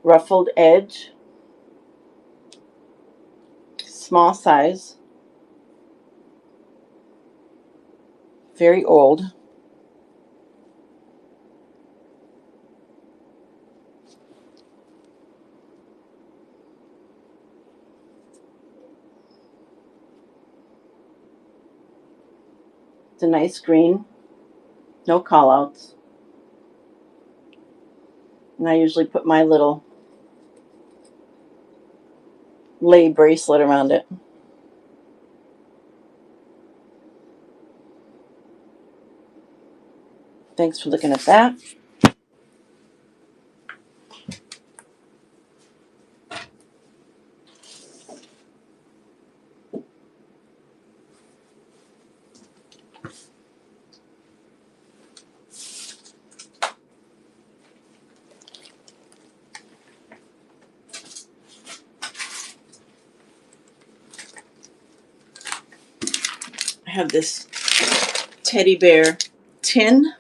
ruffled edge, small size, very old. It's a nice green, no callouts. And I usually put my little lei bracelet around it. Thanks for looking at that. I have this teddy bear tin.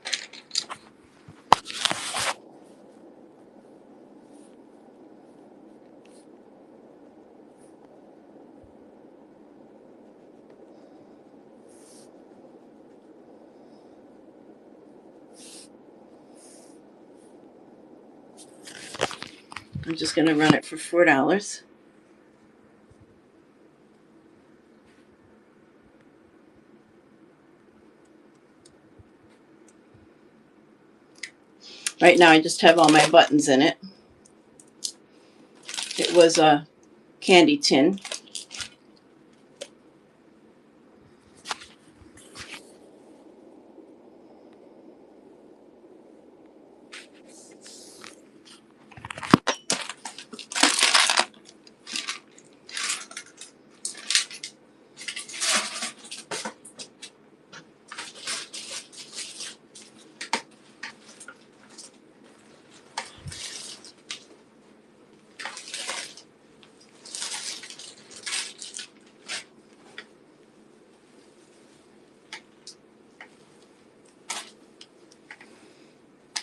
I'm just going to run it for $4. Right now I just have all my buttons in it. It was a candy tin.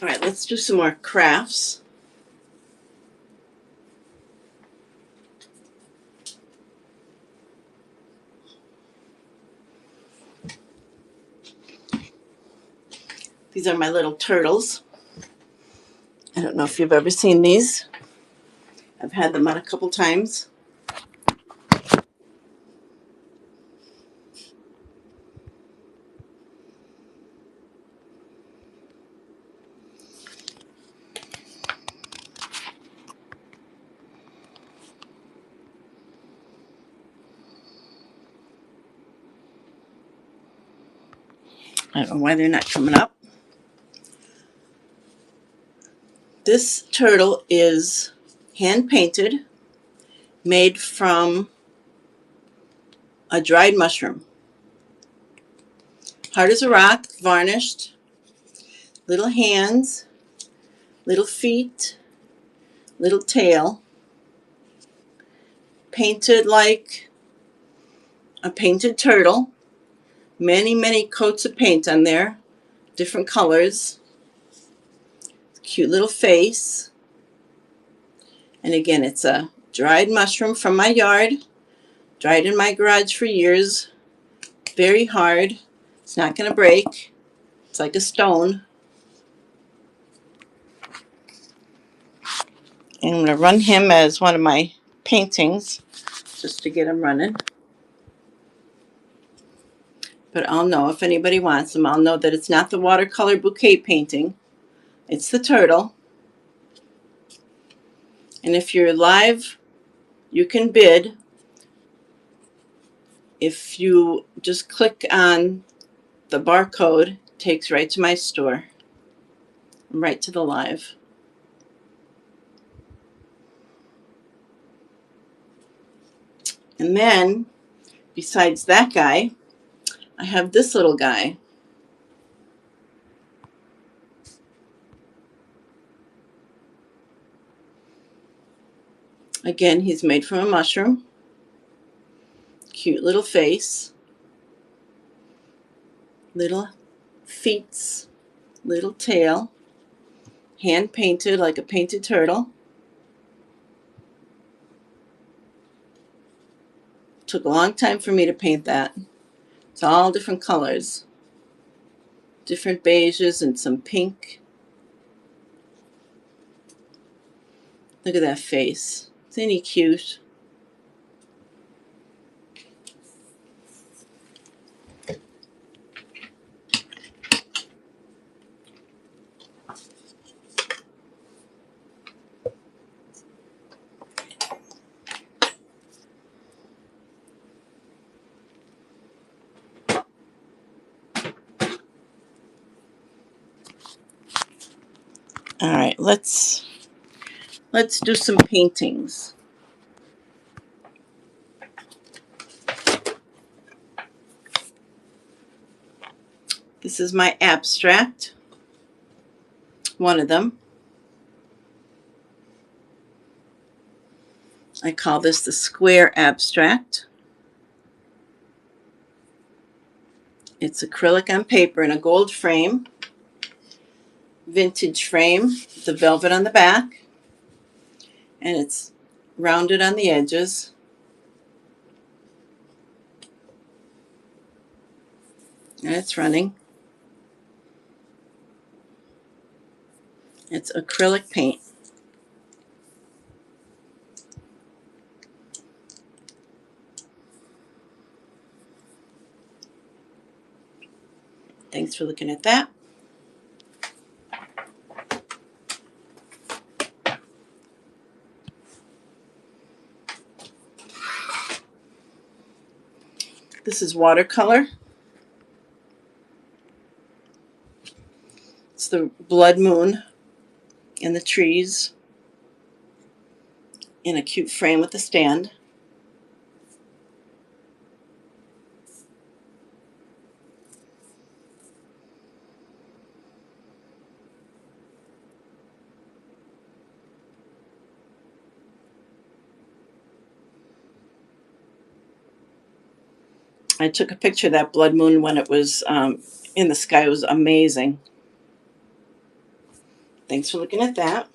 All right, let's do some more crafts. These are my little turtles. I don't know if you've ever seen these. I've had them on a couple times. I don't know why they're not coming up. This turtle is hand painted, made from a dried mushroom. Hard as a rock, varnished, little hands, little feet, little tail, painted like a painted turtle. Many, many coats of paint on there, different colors. Cute little face. And again, it's a dried mushroom from my yard, dried in my garage for years. Very hard. It's not going to break. It's like a stone. And I'm going to run him as one of my paintings just to get him running. But I'll know if anybody wants them. I'll know that it's not the watercolor bouquet painting. It's the turtle. And if you're live, you can bid. If you just click on the barcode, it takes right to my store. right to the live. And then, besides that guy, I have this little guy. Again, he's made from a mushroom. Cute little face. Little feet. Little tail. Hand painted like a painted turtle. Took a long time for me to paint that. It's all different colors. Different beiges and some pink. Look at that face. Isn't he cute? All right, let's do some paintings. This is my abstract. One of them. I call this the square abstract. It's acrylic on paper in a gold frame. Vintage frame, the velvet on the back. And it's rounded on the edges. And it's running. It's acrylic paint. Thanks for looking at that. This is watercolor. It's the blood moon and the trees in a cute frame with a stand. I took a picture of that blood moon when it was in the sky. It was amazing. Thanks for looking at that.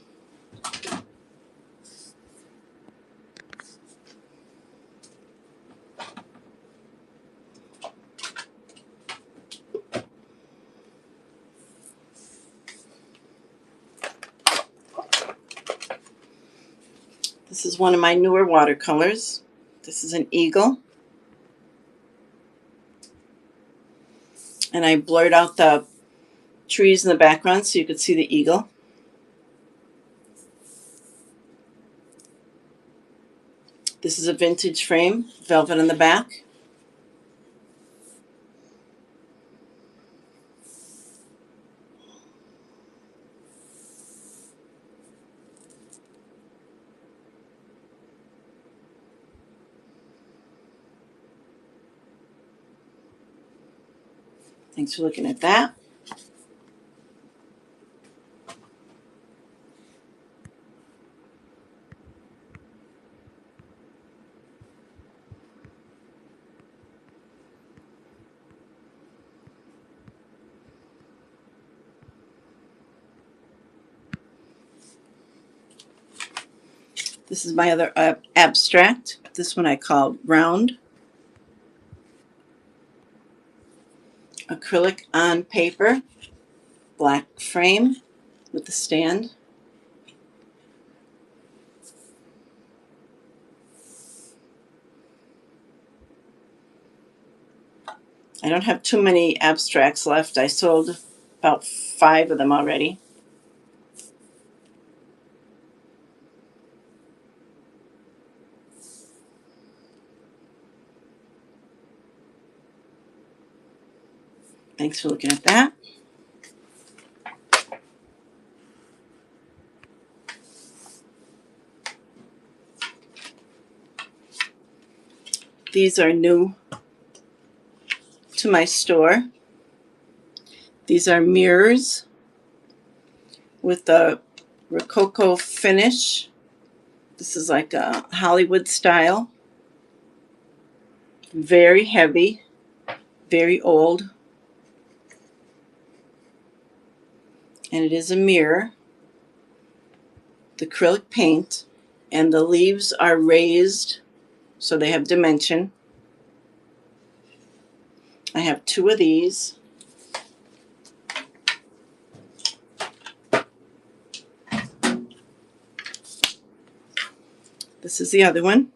This is one of my newer watercolors. This is an eagle. And I blurred out the trees in the background so you could see the eagle. This is a vintage frame, velvet on the back. Thanks for looking at that. This is my other abstract. This one I called round. Acrylic on paper, black frame with the stand. I don't have too many abstracts left. I sold about 5 of them already. Thanks for looking at that. These are new to my store. These are mirrors with a Rococo finish. This is like a Hollywood style. Very heavy, very old. And it is a mirror. The acrylic paint, and the leaves are raised so they have dimension. I have 2 of these. This is the other one.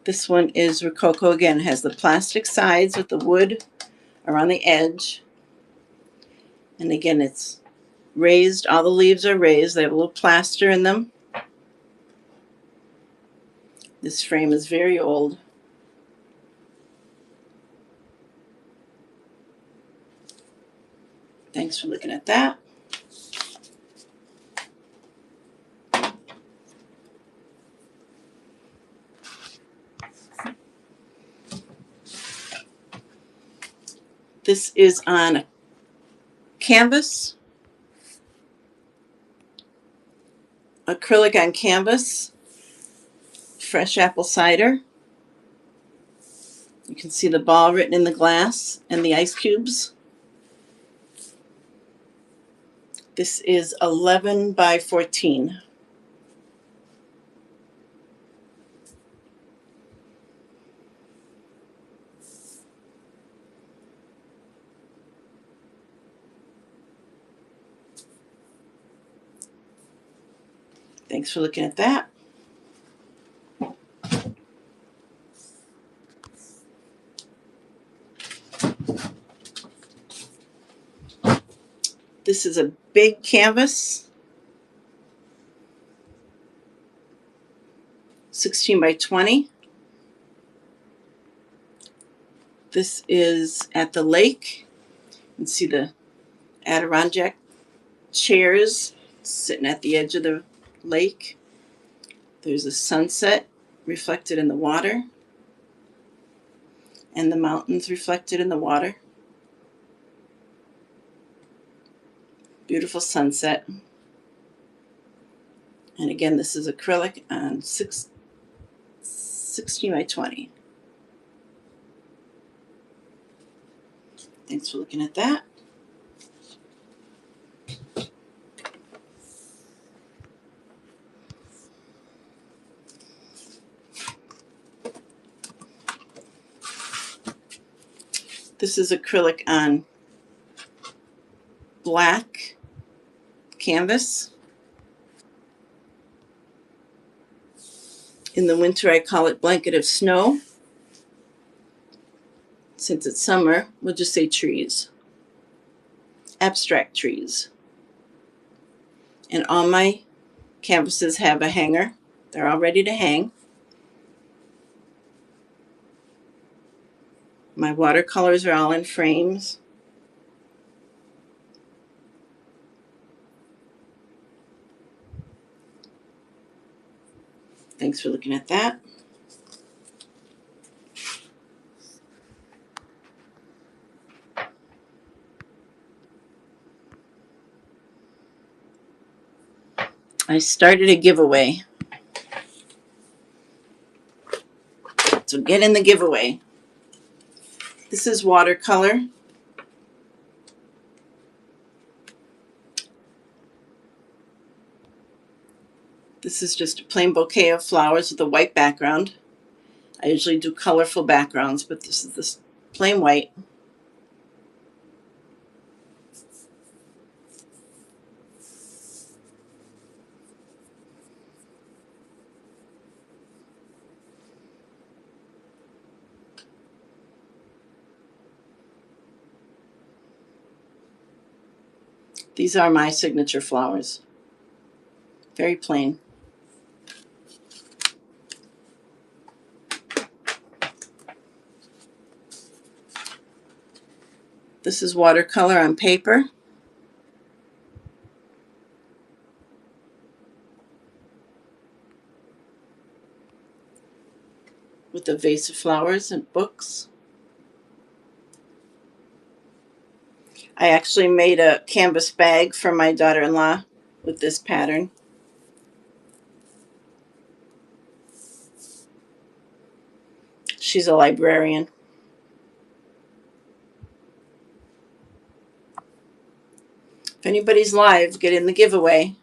This one is Rococo again. It has the plastic sides with the wood around the edge. And again, it's raised. All the leaves are raised. They have a little plaster in them. This frame is very old. Thanks for looking at that. This is on canvas, acrylic on canvas, fresh apple cider. You can see the ball written in the glass and the ice cubes. This is 11 by 14. Thanks for looking at that. This is a big canvas, 16 by 20. This is at the lake. You can see the Adirondack chairs sitting at the edge of the lake. There's a sunset reflected in the water, and the mountains reflected in the water. Beautiful sunset. And again, this is acrylic on 16 by 20. Thanks for looking at that. This is acrylic on black canvas. In the winter, I call it blanket of snow. Since it's summer, we'll just say trees. Abstract trees. And all my canvases have a hanger. They're all ready to hang. My watercolors are all in frames. Thanks for looking at that. I started a giveaway. So get in the giveaway. This is watercolor. This is just a plain bouquet of flowers with a white background. I usually do colorful backgrounds, but this is this plain white. These are my signature flowers. Very plain. This is watercolor on paper. With a vase of flowers and books. I actually made a canvas bag for my daughter-in-law with this pattern. She's a librarian. If anybody's live, get in the giveaway.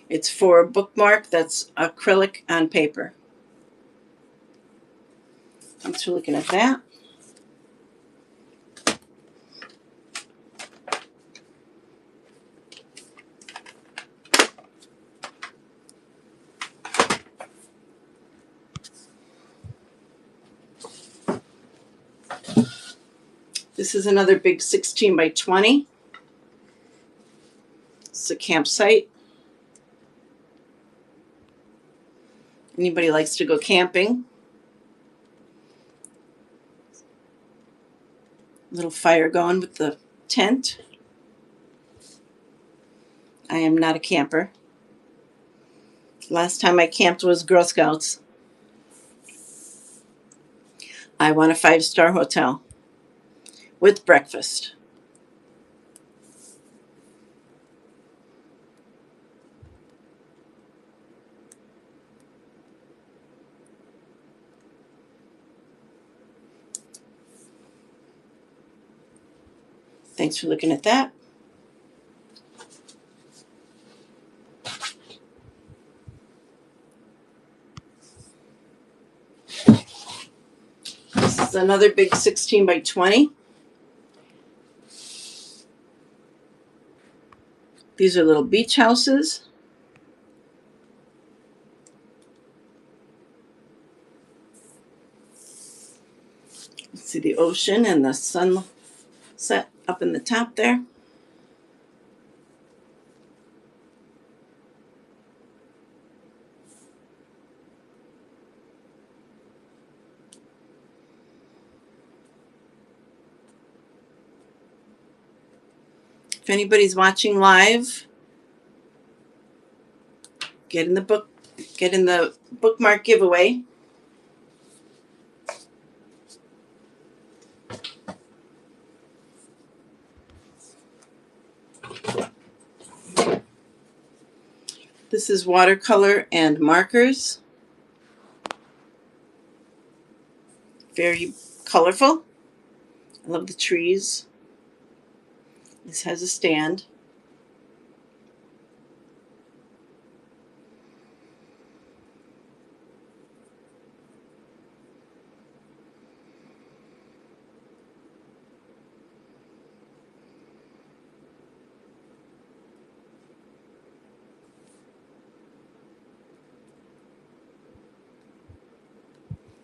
It's for a bookmark that's acrylic on paper. Thanks for looking at that. This is another big 16 by 20. It's a campsite. Anybody likes to go camping? Little fire going with the tent. I am not a camper. Last time I camped was Girl Scouts. I want a 5-star hotel with breakfast. Thanks for looking at that. This is another big 16 by 20. These are little beach houses. See the ocean and the sunset up in the top there. If anybody's watching live, get in the bookmark giveaway. This is watercolor and markers. Very colorful. I love the trees. This has a stand.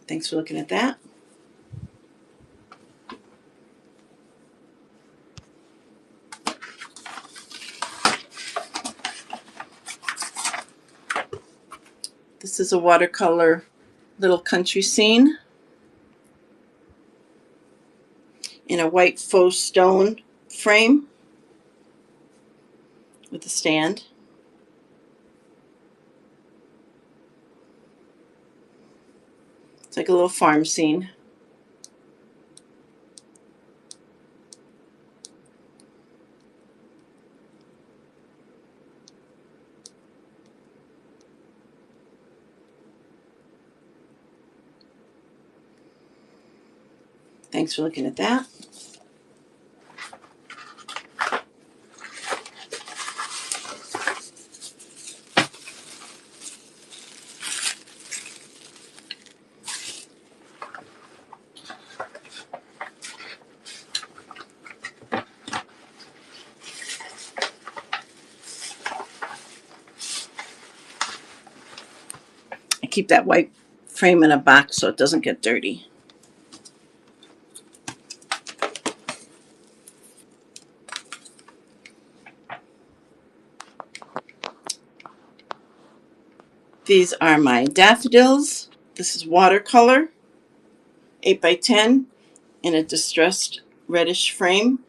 Thanks for looking at that. This is a watercolor little country scene in a white faux stone frame with a stand. It's like a little farm scene. Thanks for looking at that. I keep that white frame in a box so it doesn't get dirty. These are my daffodils. This is watercolor. 8x10 in a distressed reddish frame.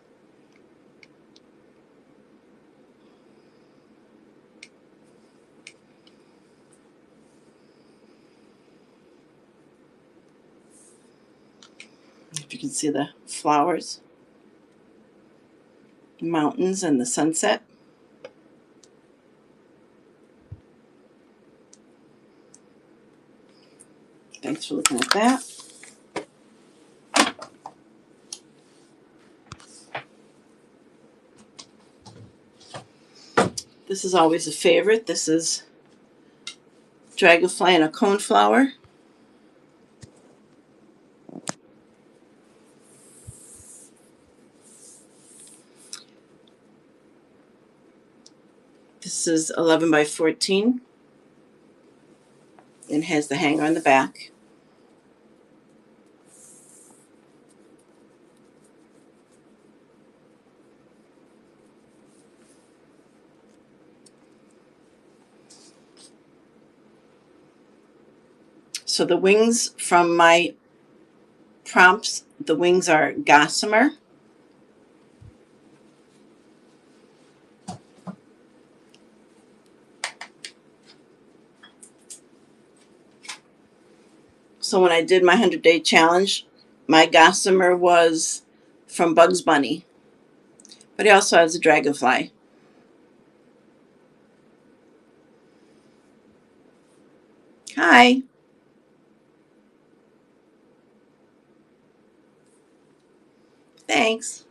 If you can see the flowers, mountains, and the sunset. Thanks for looking at that. This is always a favorite. This is dragonfly and a coneflower. This is 11x14 and has the hanger on the back. So the wings from my prompts, the wings are gossamer. So when I did my 100-day challenge, my gossamer was from Bugs Bunny. But he also has a dragonfly. Hi. Thanks.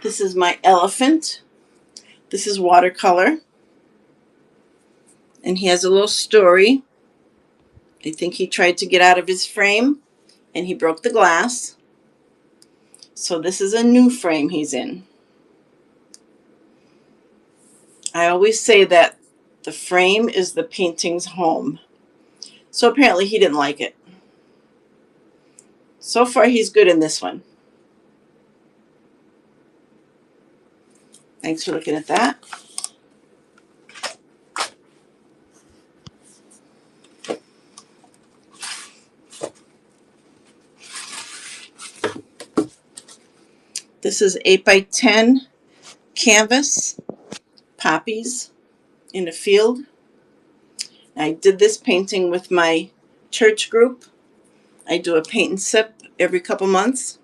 This is my elephant. This is watercolor. And he has a little story. I think he tried to get out of his frame and he broke the glass. So this is a new frame he's in. I always say that the frame is the painting's home. So apparently he didn't like it. So far he's good in this one. Thanks for looking at that. This is 8x10 canvas, poppies in a field. I did this painting with my church group. I do a paint and sip every couple months.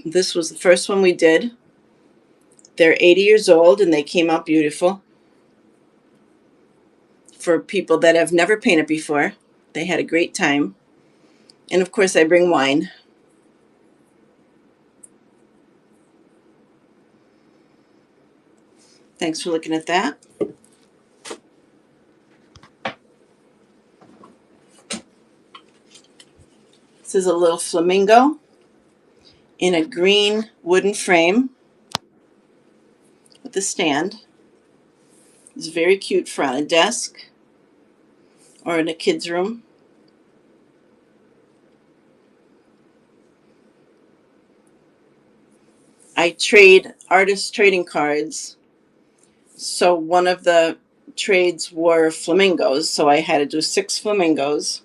This was the first one we did. They're 80 years old and they came out beautiful. For people that have never painted before, they had a great time. And of course I bring wine. Thanks for looking at that. This is a little flamingo in a green wooden frame with a stand. It's very cute for on a desk or in a kid's room. I trade artist trading cards. So one of the trades were flamingos. So I had to do 6 flamingos.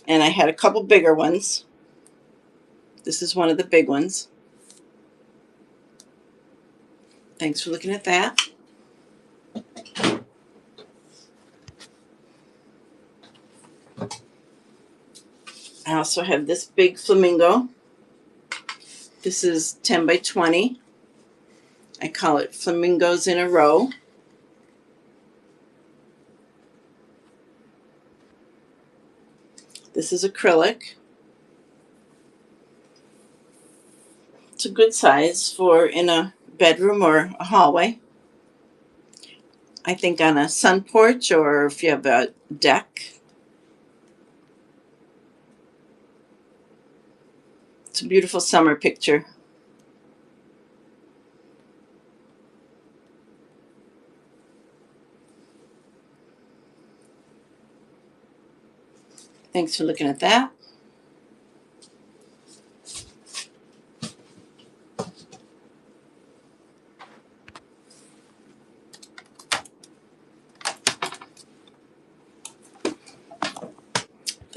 And I had a couple bigger ones. This is one of the big ones. Thanks for looking at that. I also have this big flamingo. This is 10x20. I call it Flamingos in a Row. This is acrylic. It's a good size for in a bedroom or a hallway. I think on a sun porch or if you have a deck. It's a beautiful summer picture. Thanks for looking at that.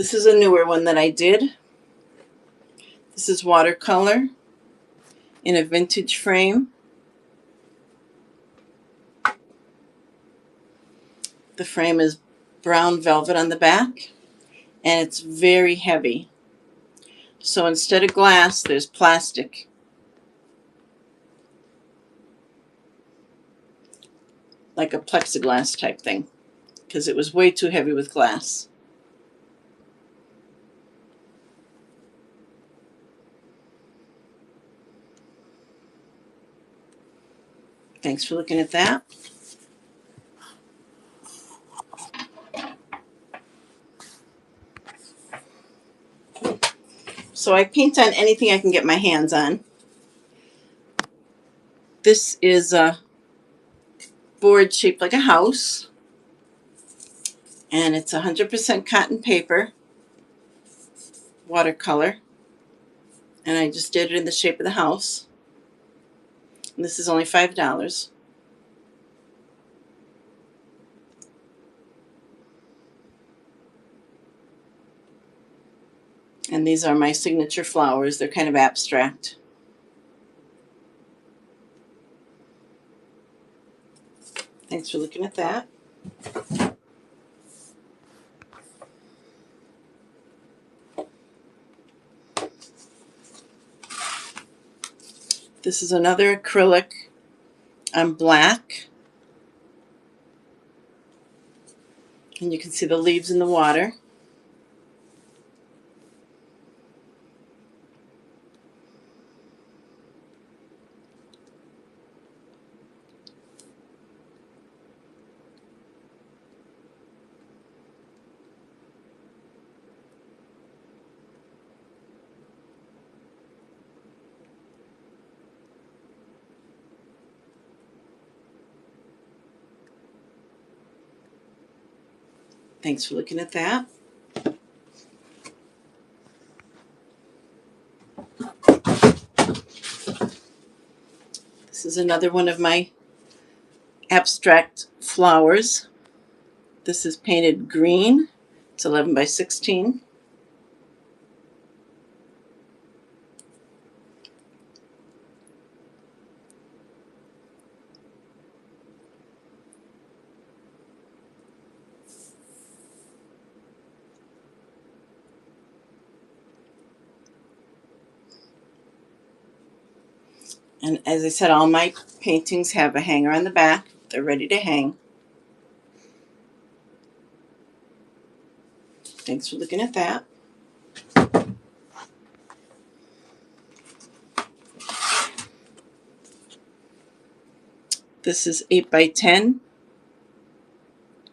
This is a newer one that I did. This is watercolor in a vintage frame. The frame is brown velvet on the back, and it's very heavy. So instead of glass, there's plastic. Like a plexiglass type thing, because it was way too heavy with glass. Thanks for looking at that. So I paint on anything I can get my hands on. This is a board shaped like a house, and it's 100% cotton paper, watercolor, and I just did it in the shape of the house. And this is only $5. And these are my signature flowers. They're kind of abstract. Thanks for looking at that. This is another acrylic on black. And you can see the leaves in the water. Thanks for looking at that. This is another one of my abstract flowers. This is painted green. It's 11 by 16. And as I said, all my paintings have a hanger on the back. They're ready to hang. Thanks for looking at that. This is 8 by 10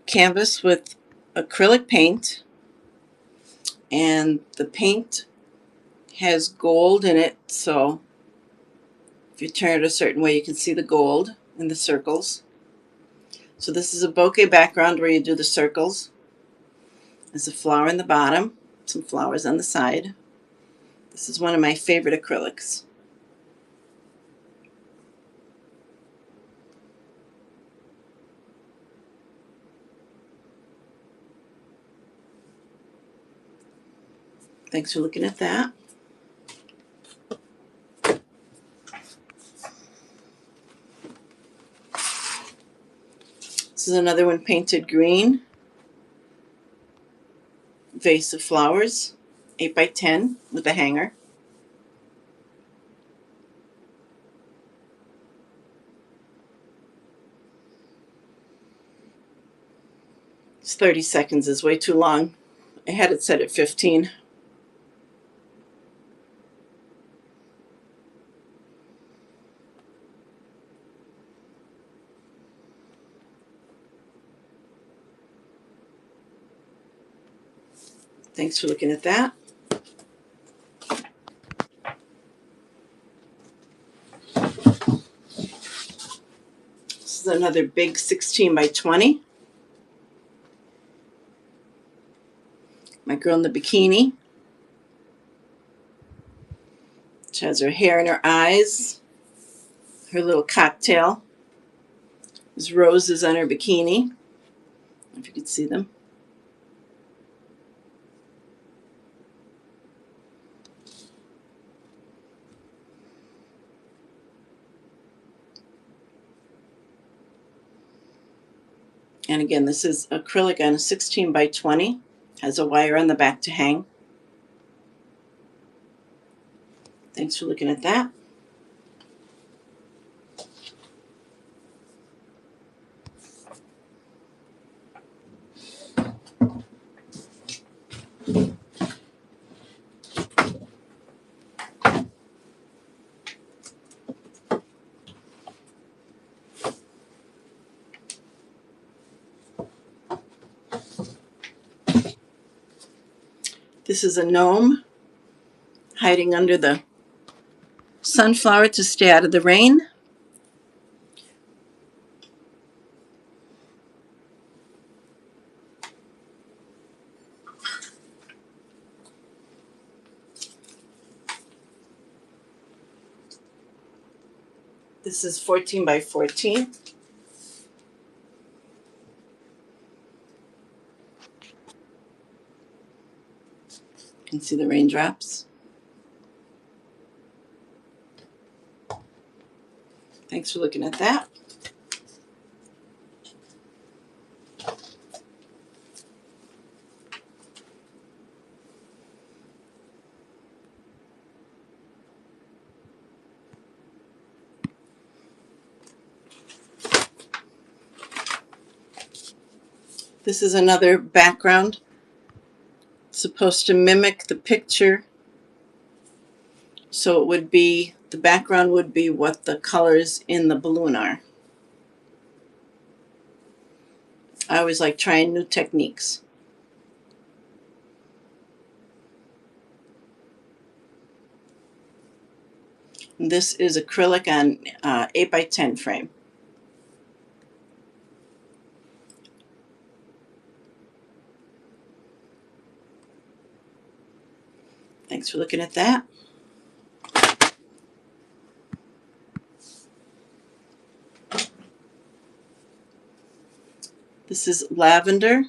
canvas with acrylic paint. And the paint has gold in it, so if you turn it a certain way, you can see the gold in the circles. So this is a bouquet background where you do the circles. There's a flower in the bottom, some flowers on the side. This is one of my favorite acrylics. Thanks for looking at that. This is another one painted green. Vase of flowers, 8 by 10 with a hanger. It's 30 seconds is way too long. I had it set at 15. Thanks for looking at that. This is another big 16 by 20. My girl in the bikini. She has her hair and her eyes. Her little cocktail. There's roses on her bikini. If you could see them. And again, this is acrylic on a 16 by 20. Has a wire on the back to hang. Thanks for looking at that. This is a gnome hiding under the sunflower to stay out of the rain. This is 14 by 14. You can see the raindrops. Thanks for looking at that. This is another background. It's supposed to mimic the picture. So it would be, the background would be what the colors in the balloon are. I always like trying new techniques. This is acrylic on 8 by 10 frame. Thanks for looking at that. This is lavender.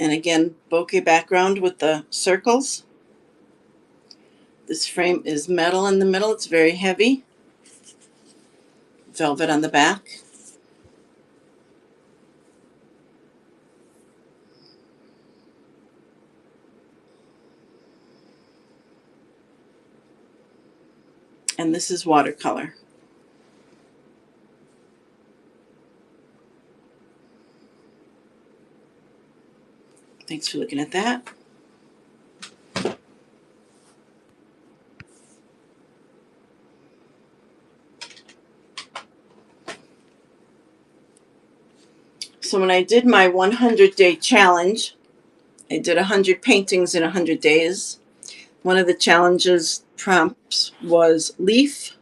And again, bokeh background with the circles. This frame is metal in the middle. It's very heavy. Velvet on the back. And this is watercolor. Thanks for looking at that. So when I did my 100-day challenge, I did 100 paintings in 100 days. One of the challenges prompts was leaf.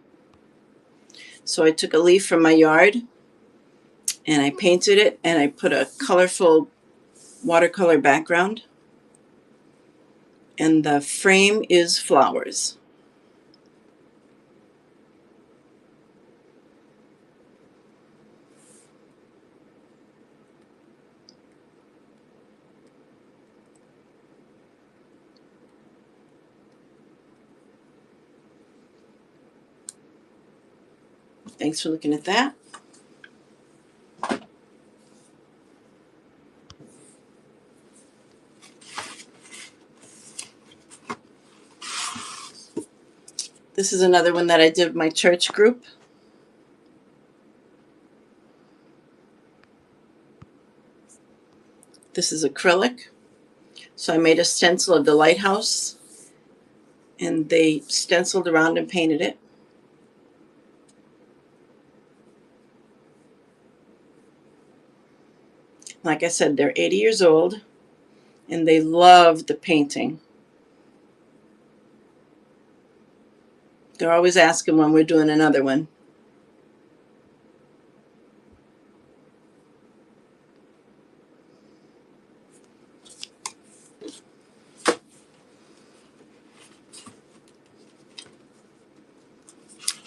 So I took a leaf from my yard and I painted it, and I put a colorful watercolor background. And the frame is flowers. Thanks for looking at that. This is another one that I did with my church group. This is acrylic. So I made a stencil of the lighthouse, and they stenciled around and painted it. Like I said, they're 80 years old, and they love the painting. They're always asking when we're doing another one.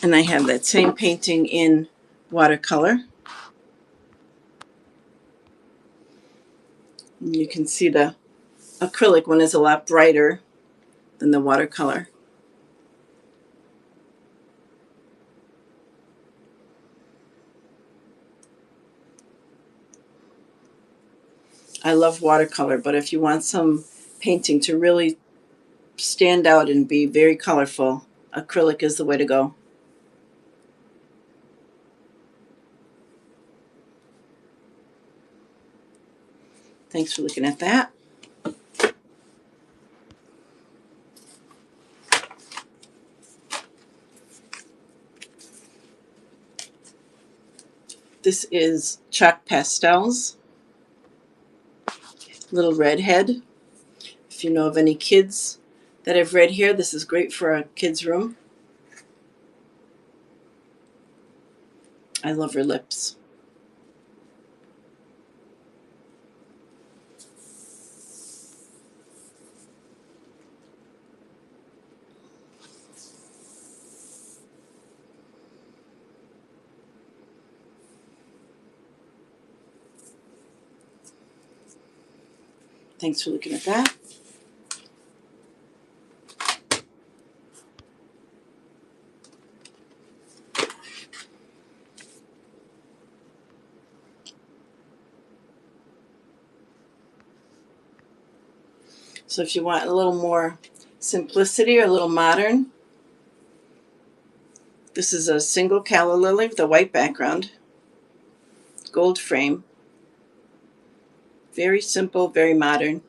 And I have that same painting in watercolor. And you can see the acrylic one is a lot brighter than the watercolor. I love watercolor, but if you want some painting to really stand out and be very colorful, acrylic is the way to go. Thanks for looking at that. This is chalk pastels, little redhead. If you know of any kids that have red hair, this is great for a kid's room. I love her lips. Thanks for looking at that. So if you want a little more simplicity or a little modern, this is a single calla lily with a white background, gold frame. Very simple, very modern.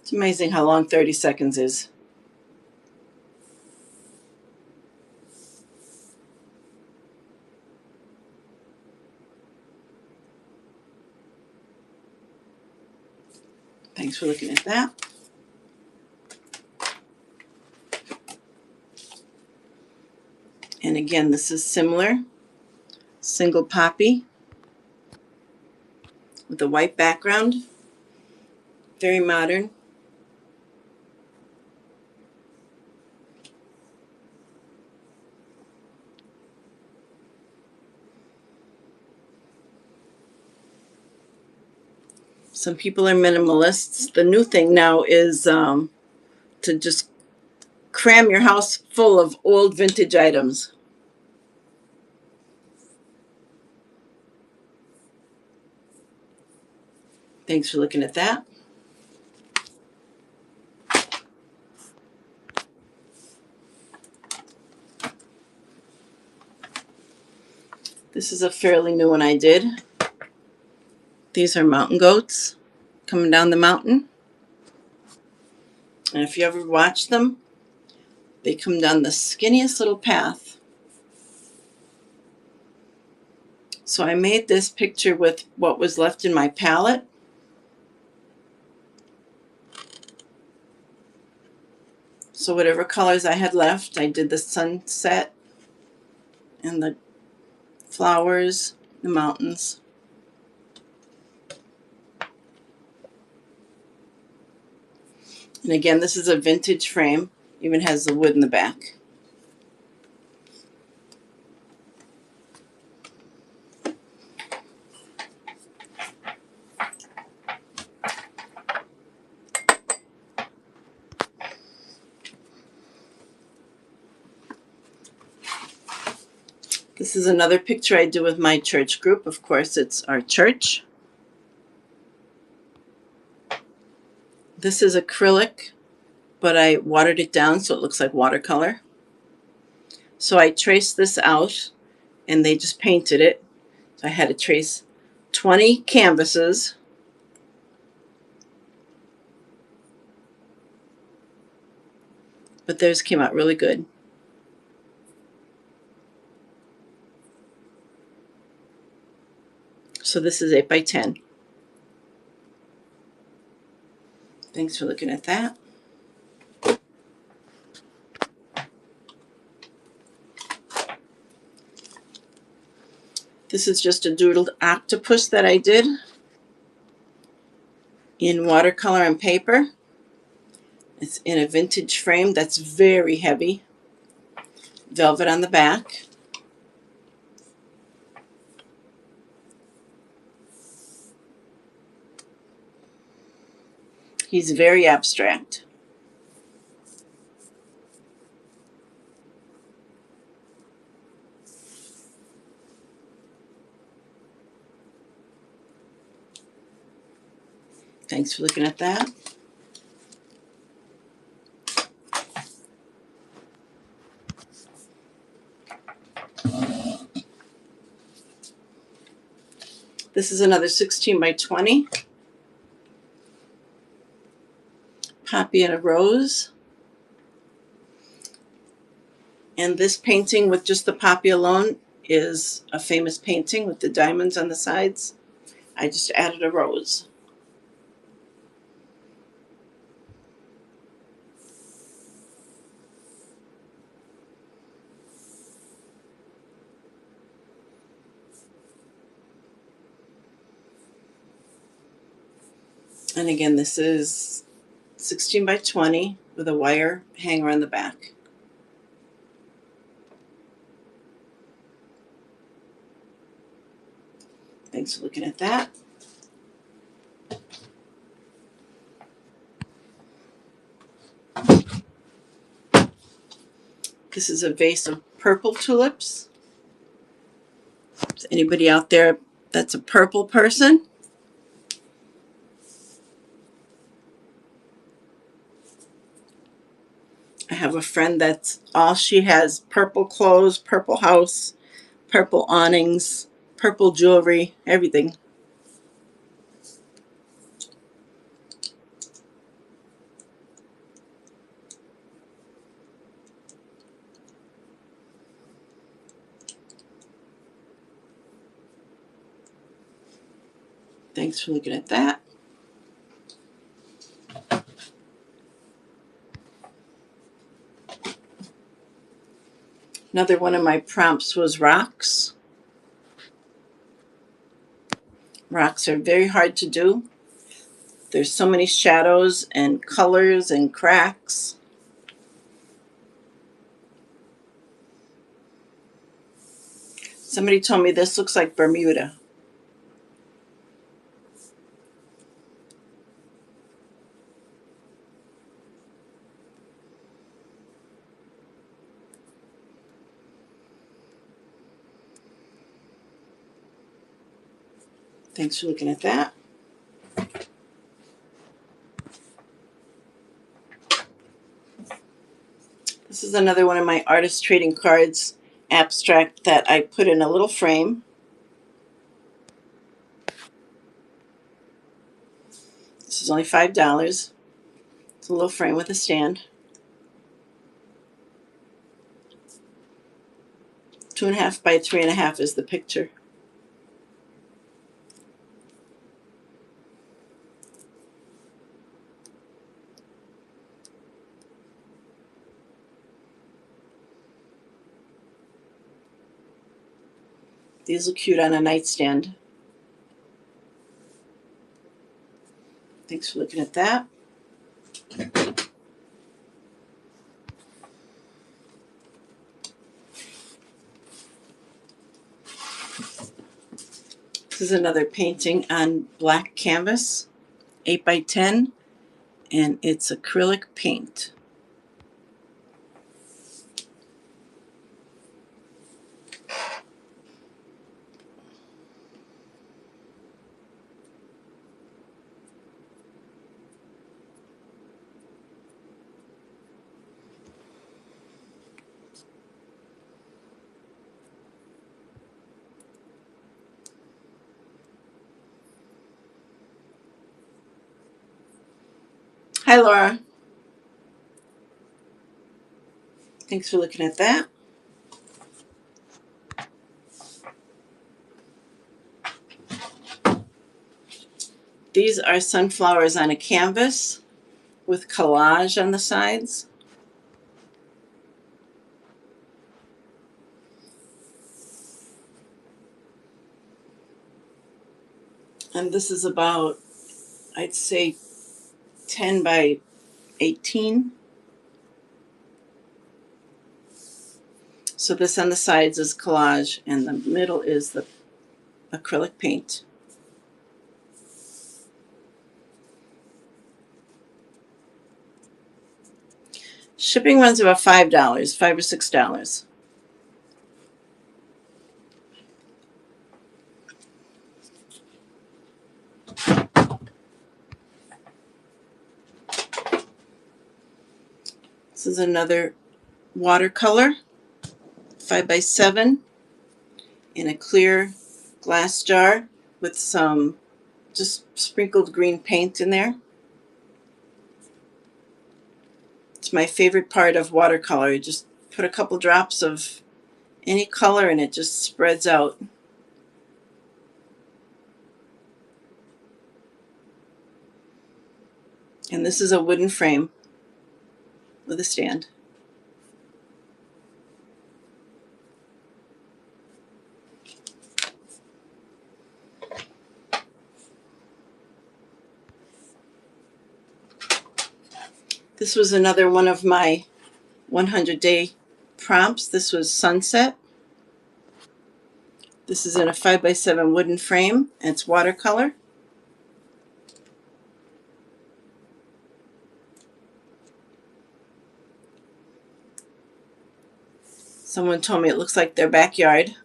It's amazing how long 30 seconds is. Thanks for looking at that. And again, this is similar. Single poppy with a white background. Very modern. Some people are minimalists. The new thing now is to just cram your house full of old vintage items. Thanks for looking at that. This is a fairly new one I did. These are mountain goats coming down the mountain. And if you ever watch them, they come down the skinniest little path. So I made this picture with what was left in my palette. So whatever colors I had left, I did the sunset and the flowers, the mountains. And again, this is a vintage frame, even has the wood in the back. This is another picture I do with my church group. Of course, it's our church. This is acrylic, but I watered it down so it looks like watercolor. So I traced this out, and they just painted it. So I had to trace 20 canvases. But theirs came out really good. So this is 8 by 10. Thanks for looking at that. This is just a doodled octopus that I did in watercolor and paper. It's in a vintage frame that's very heavy. Velvet on the back. He's very abstract. Thanks for looking at that. This is another 16 by 20. Poppy and a rose. And this painting with just the poppy alone is a famous painting with the diamonds on the sides. I just added a rose. And again, this is 16 by 20 with a wire hanger on the back. Thanks for looking at that. This is a vase of purple tulips. Is anybody out there that's a purple person? I have a friend that's all she has: purple clothes, purple house, purple awnings, purple jewelry, everything. Thanks for looking at that. Another one of my prompts was rocks. Rocks are very hard to do. There's so many shadows and colors and cracks. Somebody told me this looks like Bermuda. Thanks for looking at that. This is another one of my artist trading cards, abstract, that I put in a little frame. This is only $5. It's a little frame with a stand. 2.5 by 3.5 is the picture. These look cute on a nightstand. Thanks for looking at that. This is another painting on black canvas, 8 by 10, and it's acrylic paint. Hi, Laura. Thanks for looking at that. These are sunflowers on a canvas with collage on the sides. And this is about, I'd say, 10 by 18. So this on the sides is collage, and the middle is the acrylic paint. Shipping runs about $5, $5 or $6. This is another watercolor, 5x7, in a clear glass jar with some just sprinkled green paint in there. It's my favorite part of watercolor. You just put a couple drops of any color and it just spreads out. And this is a wooden frame with a stand. This was another one of my 100-day prompts. This was sunset. This is in a 5x7 wooden frame, and it's watercolor. Someone told me it looks like their backyard.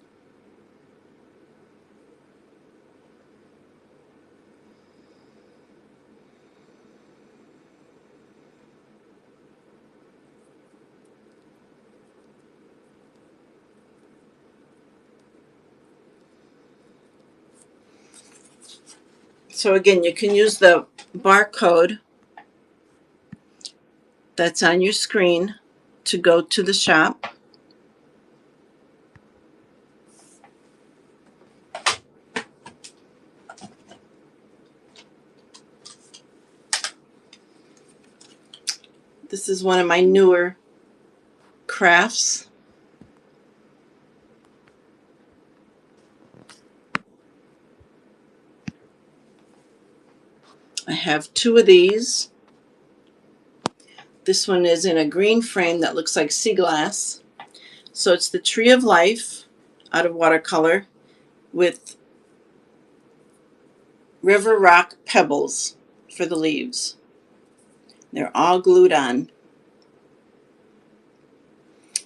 So again, you can use the barcode that's on your screen to go to the shop. This is one of my newer crafts. I have two of these. This one is in a green frame that looks like sea glass. So it's the Tree of Life out of watercolor with river rock pebbles for the leaves. They're all glued on.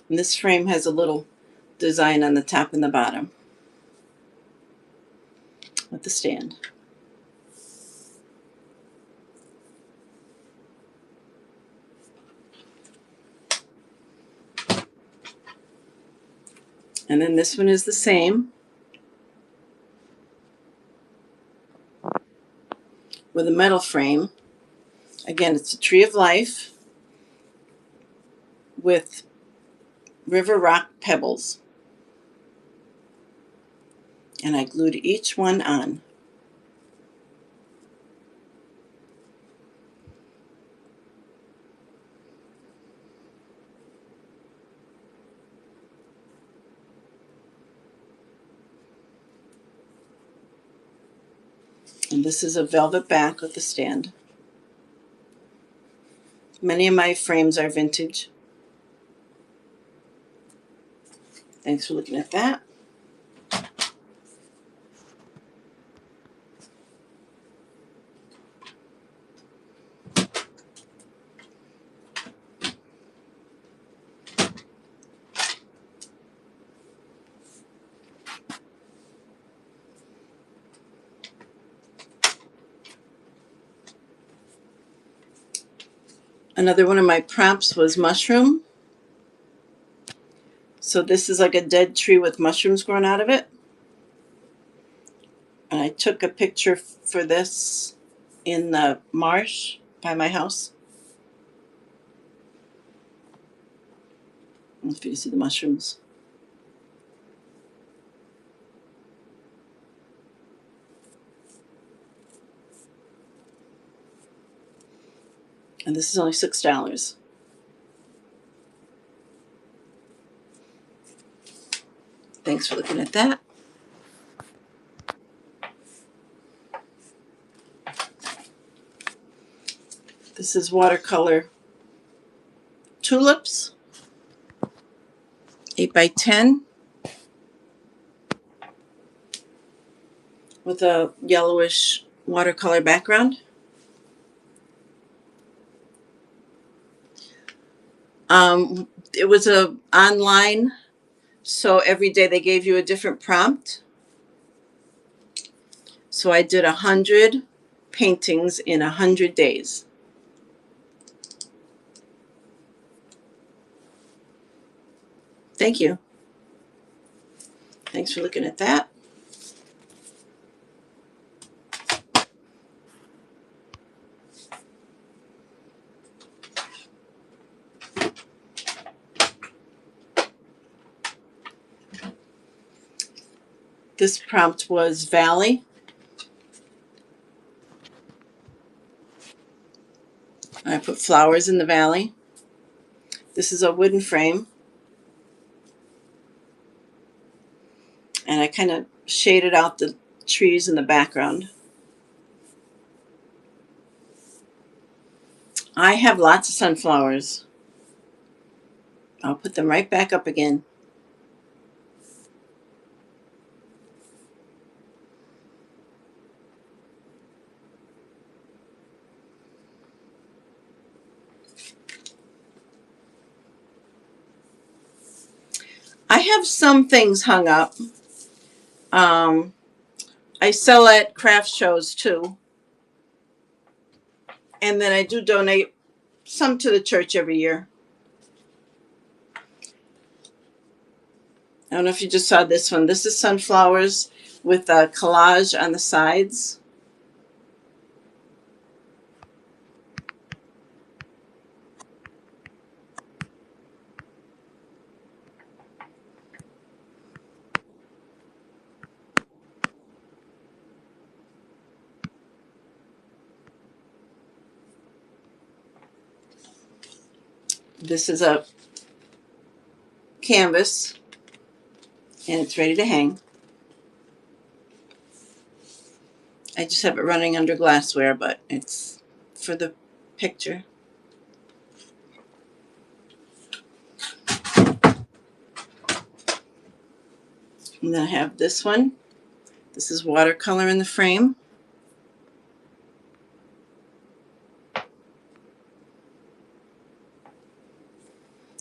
And this frame has a little design on the top and the bottom with the stand. And then this one is the same with a metal frame. Again, it's a Tree of Life with river rock pebbles. And I glued each one on. And this is a velvet back with the stand. Many of my frames are vintage. Thanks for looking at that. Another one of my prompts was mushroom. So this is like a dead tree with mushrooms growing out of it. And I took a picture for this in the marsh by my house. I don't know if you can see the mushrooms. And this is only $6. Thanks for looking at that. This is watercolor tulips, 8x10, with a yellowish watercolor background. It was a online, so every day they gave you a different prompt. So I did 100 paintings in 100 days. Thank you. Thanks for looking at that. This prompt was valley. I put flowers in the valley. This is a wooden frame. And I kind of shaded out the trees in the background. I have lots of sunflowers. I'll put them right back up again. I have some things hung up. I sell at craft shows too. And then I do donate some to the church every year. I don't know if you just saw this one. This is sunflowers with a collage on the sides. This is a canvas, and it's ready to hang. I just have it running under glassware, but it's for the picture. And then I have this one. This is watercolor in the frame.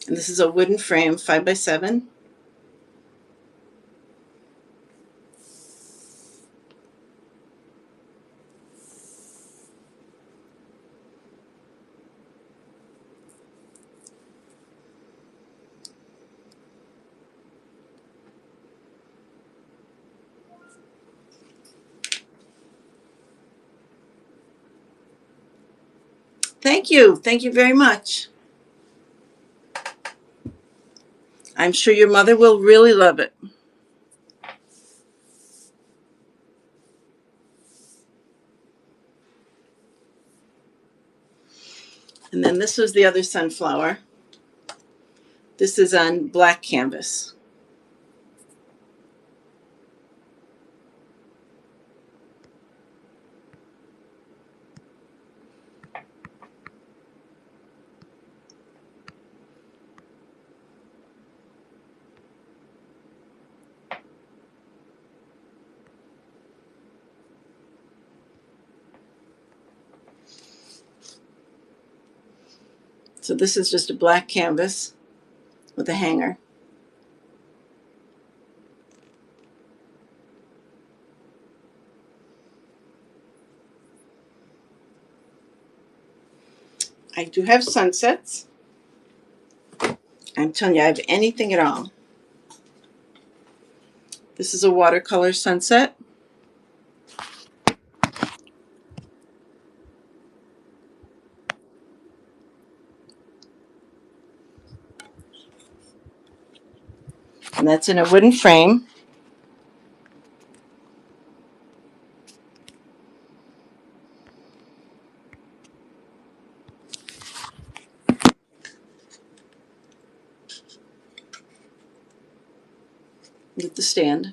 And this is a wooden frame, 5x7. Thank you. Thank you very much. I'm sure your mother will really love it. And then this was the other sunflower. This is on black canvas. So this is just a black canvas with a hanger. I do have sunsets. I'm telling you, I have anything at all. This is a watercolor sunset. And that's in a wooden frame. With the stand.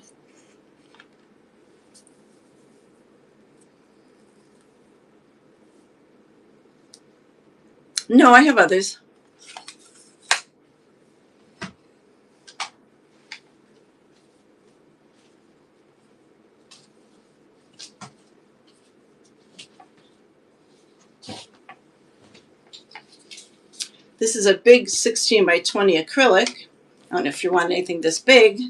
No, I have others. This is a big 16 by 20 acrylic. I don't know if you want anything this big,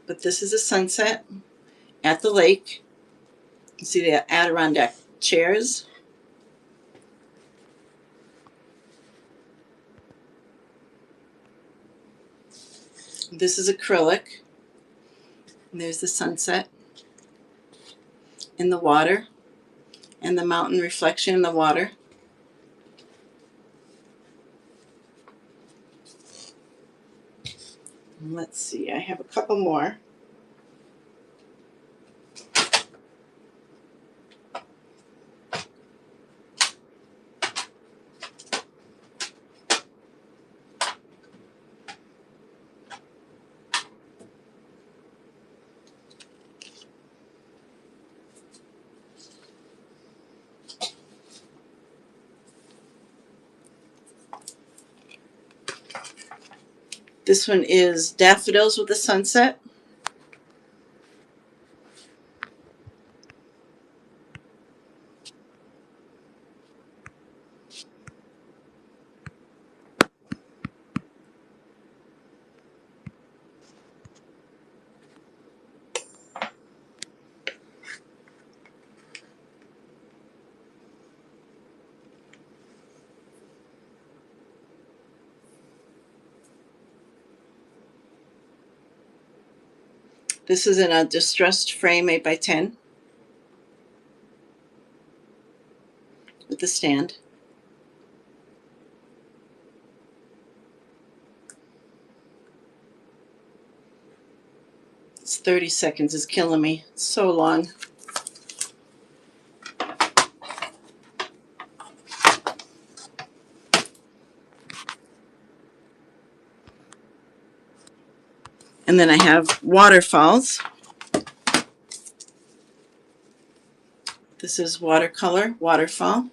but this is a sunset at the lake. You see the Adirondack chairs. This is acrylic. And there's the sunset in the water and the mountain reflection in the water. And let's see, I have a couple more. This one is daffodils with the sunset. This is in a distressed frame 8 by 10 with the stand. It's 30 seconds, it's killing me. It's so long. And then I have waterfalls. This is watercolor waterfall.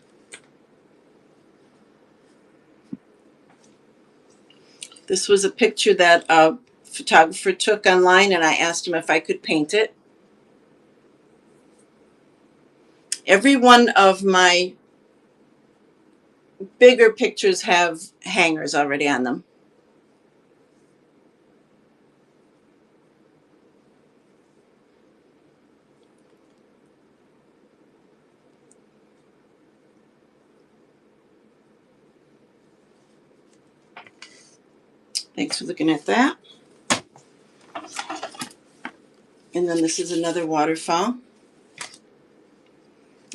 This was a picture that a photographer took online, and I asked him if I could paint it. Every one of my bigger pictures have hangers already on them. Thanks for looking at that. And then this is another waterfall.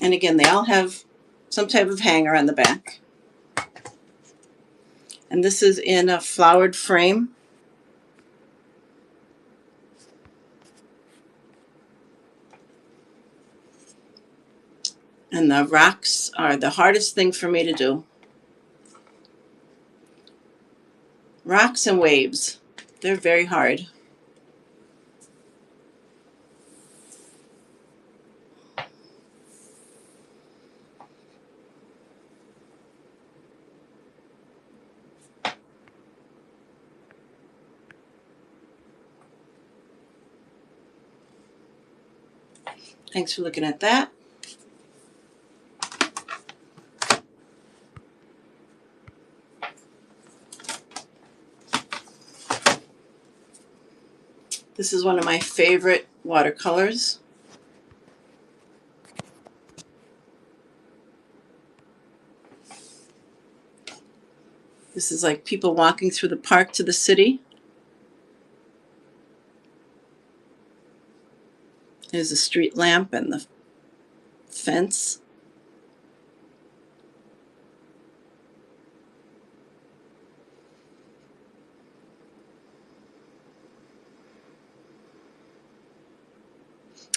And again, they all have some type of hanger on the back. And this is in a flowered frame. And the rocks are the hardest thing for me to do. Rocks and waves, they're very hard. Thanks for looking at that. This is one of my favorite watercolors. This is like people walking through the park to the city. There's a street lamp and the fence.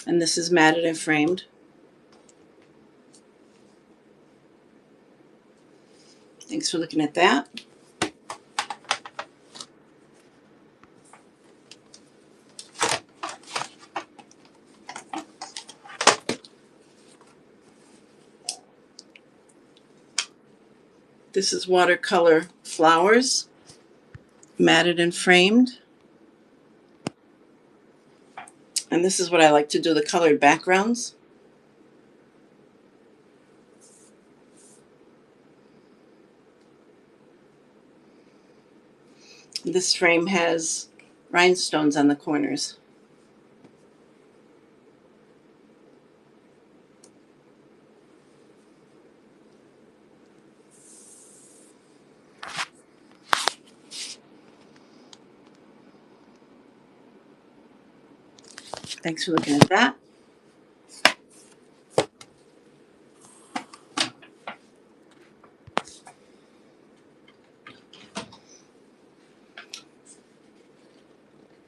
And this is matted and framed. Thanks for looking at that. This is watercolor flowers, matted and framed. And this is what I like to do, the colored backgrounds. This frame has rhinestones on the corners. Thanks for looking at that.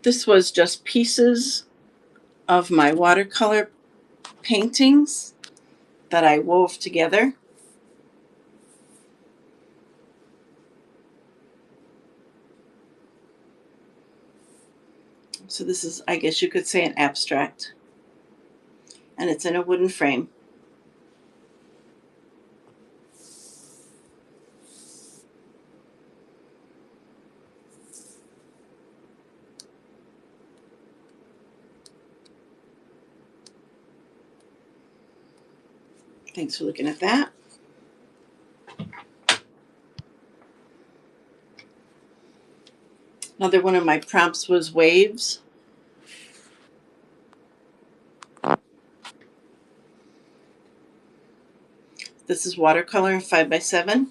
This was just pieces of my watercolor paintings that I wove together. So this is, I guess you could say, an abstract. And it's in a wooden frame. Thanks for looking at that. Another one of my prompts was waves. This is watercolor 5x7.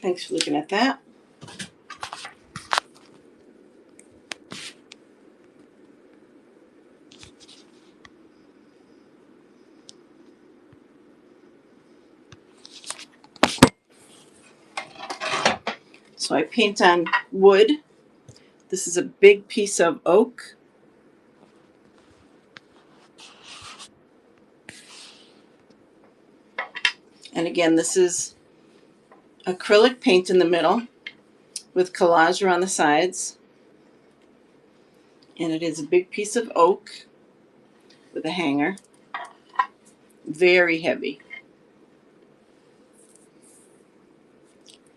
Thanks for looking at that. So I paint on wood. This is a big piece of oak. And again, this is acrylic paint in the middle with collage around the sides. And it is a big piece of oak with a hanger. Very heavy.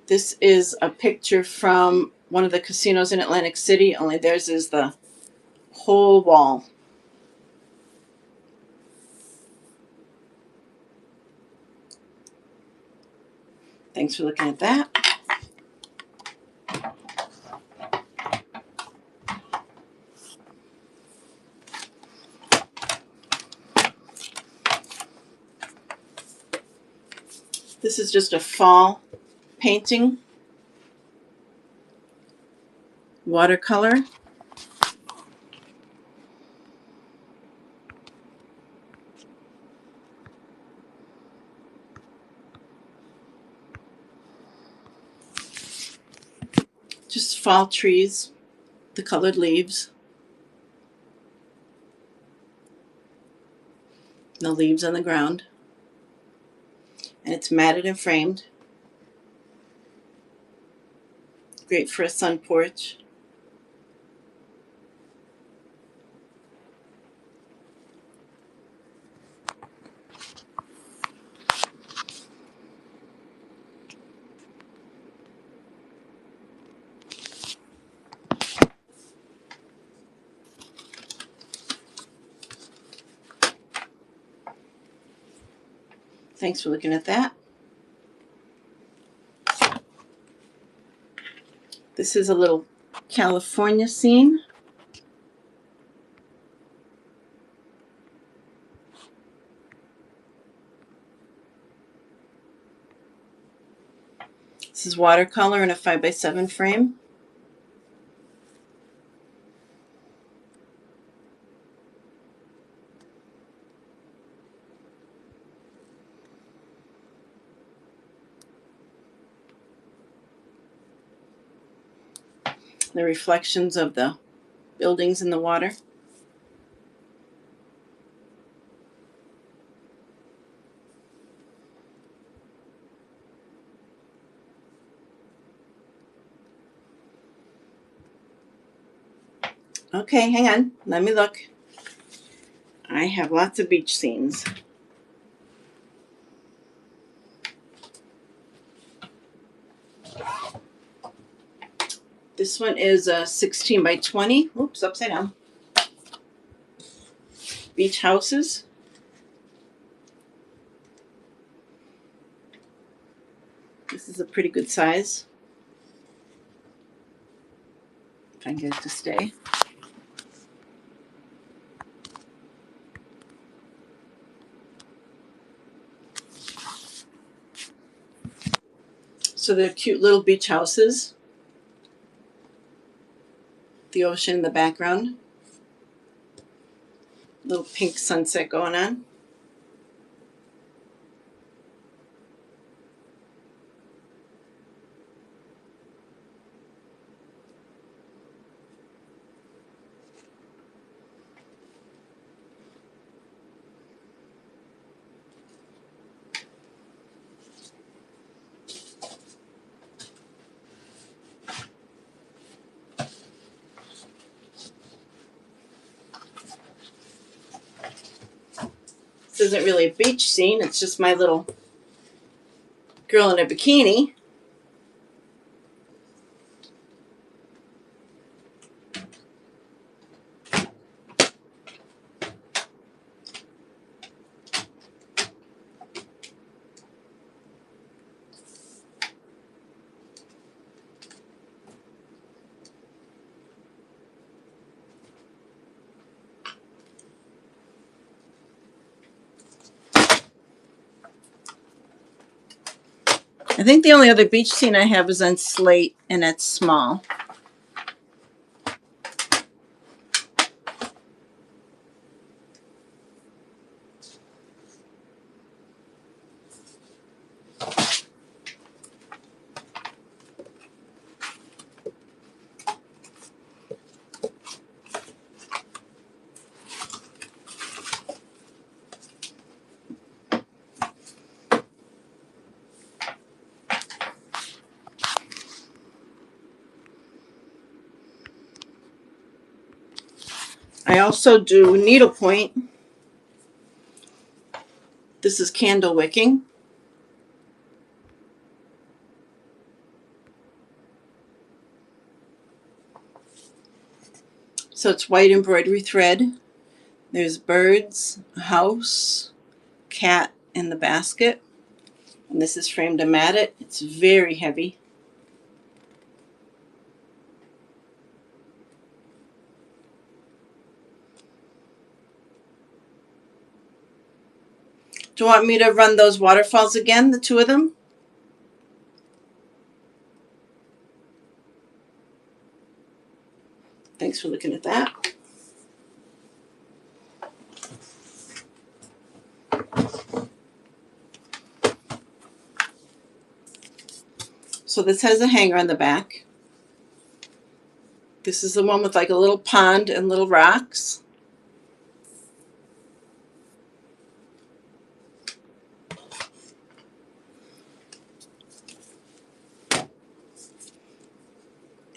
This is a picture from one of the casinos in Atlantic City, only theirs is the whole wall. Thanks for looking at that. This is just a fall painting, watercolor. Just fall trees, the colored leaves, the leaves on the ground. And it's matted and framed. Great for a sun porch. Thanks for looking at that. This is a little California scene. This is watercolor in a 5x7 frame. The reflections of the buildings in the water. Okay, hang on. Let me look. I have lots of beach scenes. This one is a 16 by 20. Oops, upside down. Beach houses. This is a pretty good size. If I can get it to stay. So they're cute little beach houses. The ocean in the background. Little pink sunset going on. This isn't really a beach scene, it's just my little girl in a bikini. I think the only other beach scene I have is on slate, and it's small. I also do needlepoint. This is candle wicking. So it's white embroidery thread. There's birds, a house, cat in the basket. And this is framed to mat it. It's very heavy. Do you want me to run those waterfalls again, the two of them? Thanks for looking at that. So this has a hanger on the back. This is the one with like a little pond and little rocks.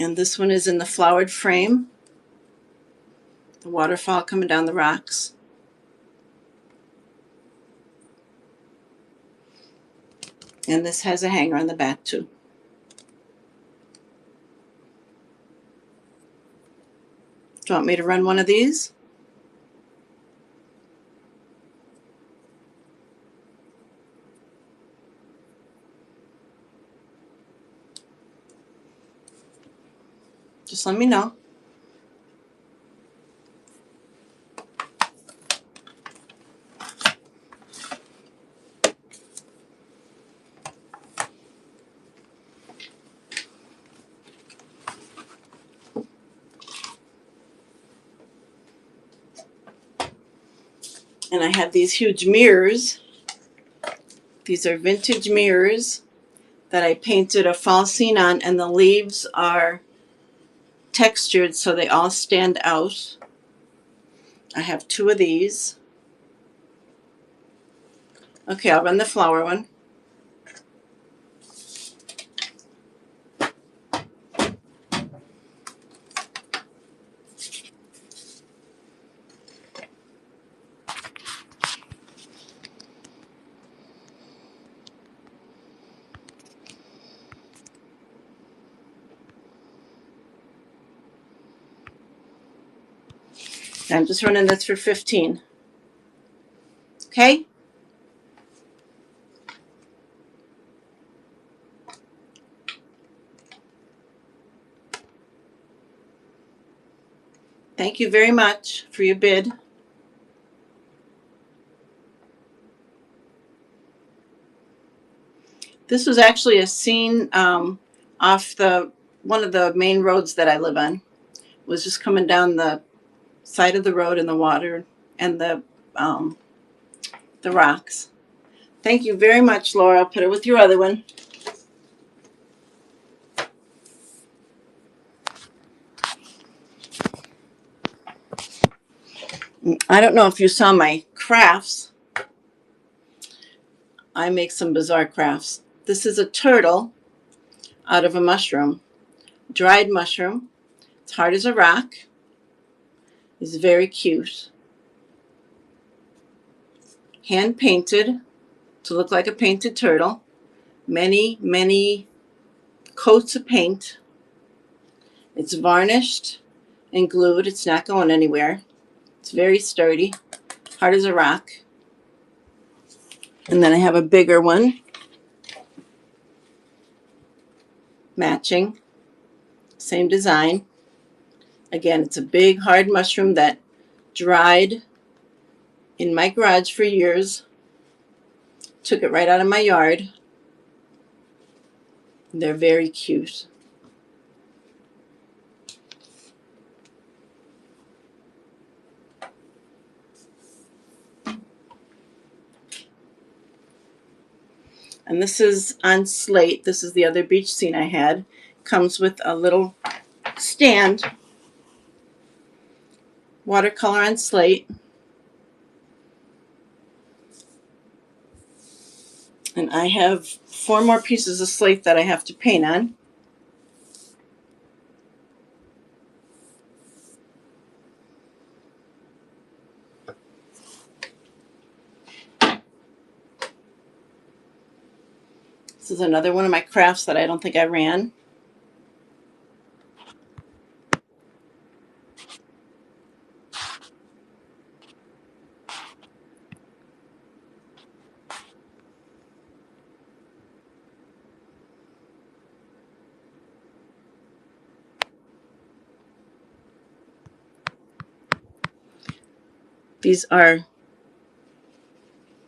And this one is in the flowered frame. The waterfall coming down the rocks. And this has a hanger on the back too. Do you want me to run one of these? Just let me know. And I have these huge mirrors. These are vintage mirrors that I painted a fall scene on, and the leaves are textured so they all stand out. I have two of these. Okay, I'll run the flower one. I'm just running this for 15. Okay? Thank you very much for your bid. This was actually a scene off one of the main roads that I live on. It was just coming down the side of the road in the water and the rocks. Thank you very much, Laura. I'll put it with your other one. I don't know if you saw my crafts. I make some bizarre crafts. This is a turtle out of a mushroom, dried mushroom. It's hard as a rock. It's very cute. Hand painted to look like a painted turtle. Many, many coats of paint. It's varnished and glued. It's not going anywhere. It's very sturdy, hard as a rock. And then I have a bigger one, matching, same design. Again, it's a big hard mushroom that dried in my garage for years. Took it right out of my yard. They're very cute. And this is on slate. This is the other beach scene I had. Comes with a little stand. Watercolor on slate. And I have 4 more pieces of slate that I have to paint on. This is another one of my crafts that I don't think I ran. These are,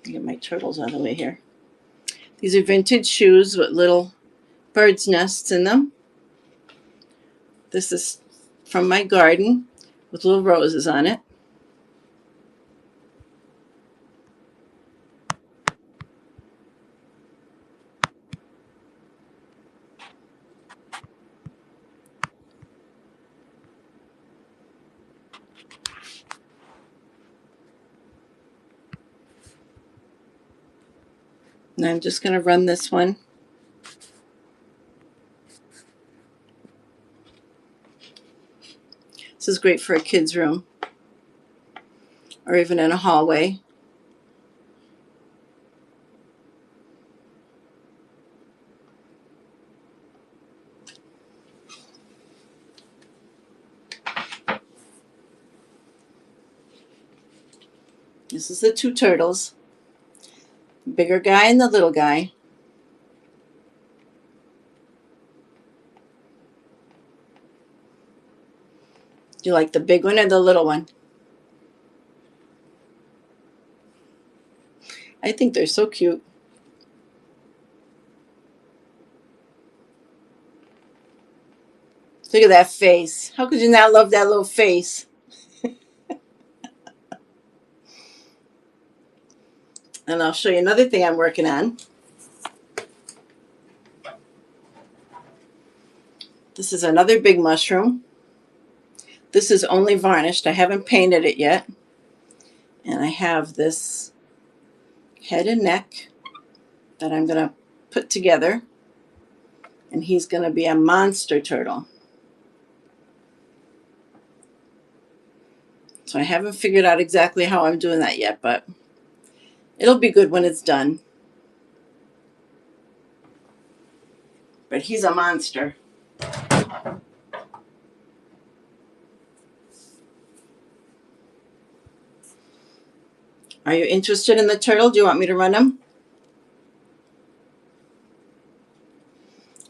get my turtles out of the way here. These are vintage shoes with little birds' nests in them. This is from my garden with little roses on it. And I'm just going to run this one. This is great for a kid's room or even in a hallway. This is the 2 turtles, the bigger guy and the little guy. Do you like the big one or the little one? I think they're so cute. Look at that face. How could you not love that little face? And I'll show you another thing I'm working on. This is another big mushroom. This is only varnished. I haven't painted it yet. And I have this head and neck that I'm going to put together. And he's going to be a monster turtle. So I haven't figured out exactly how I'm doing that yet, but it'll be good when it's done. But he's a monster. Are you interested in the turtle? Do you want me to run him?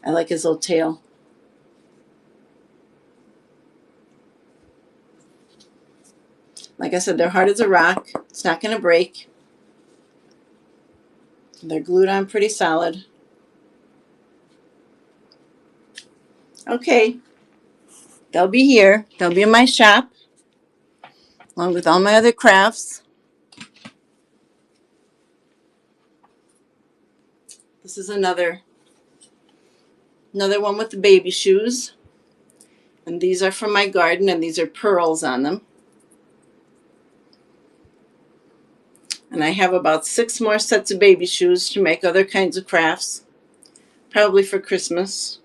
I like his little tail. Like I said, they're hard as a rock. It's not going to break. They're glued on pretty solid. Okay. They'll be here. They'll be in my shop, along with all my other crafts. This is another one with the baby shoes. And these are from my garden, and these are pearls on them. And I have about 6 more sets of baby shoes to make other kinds of crafts, probably for Christmas.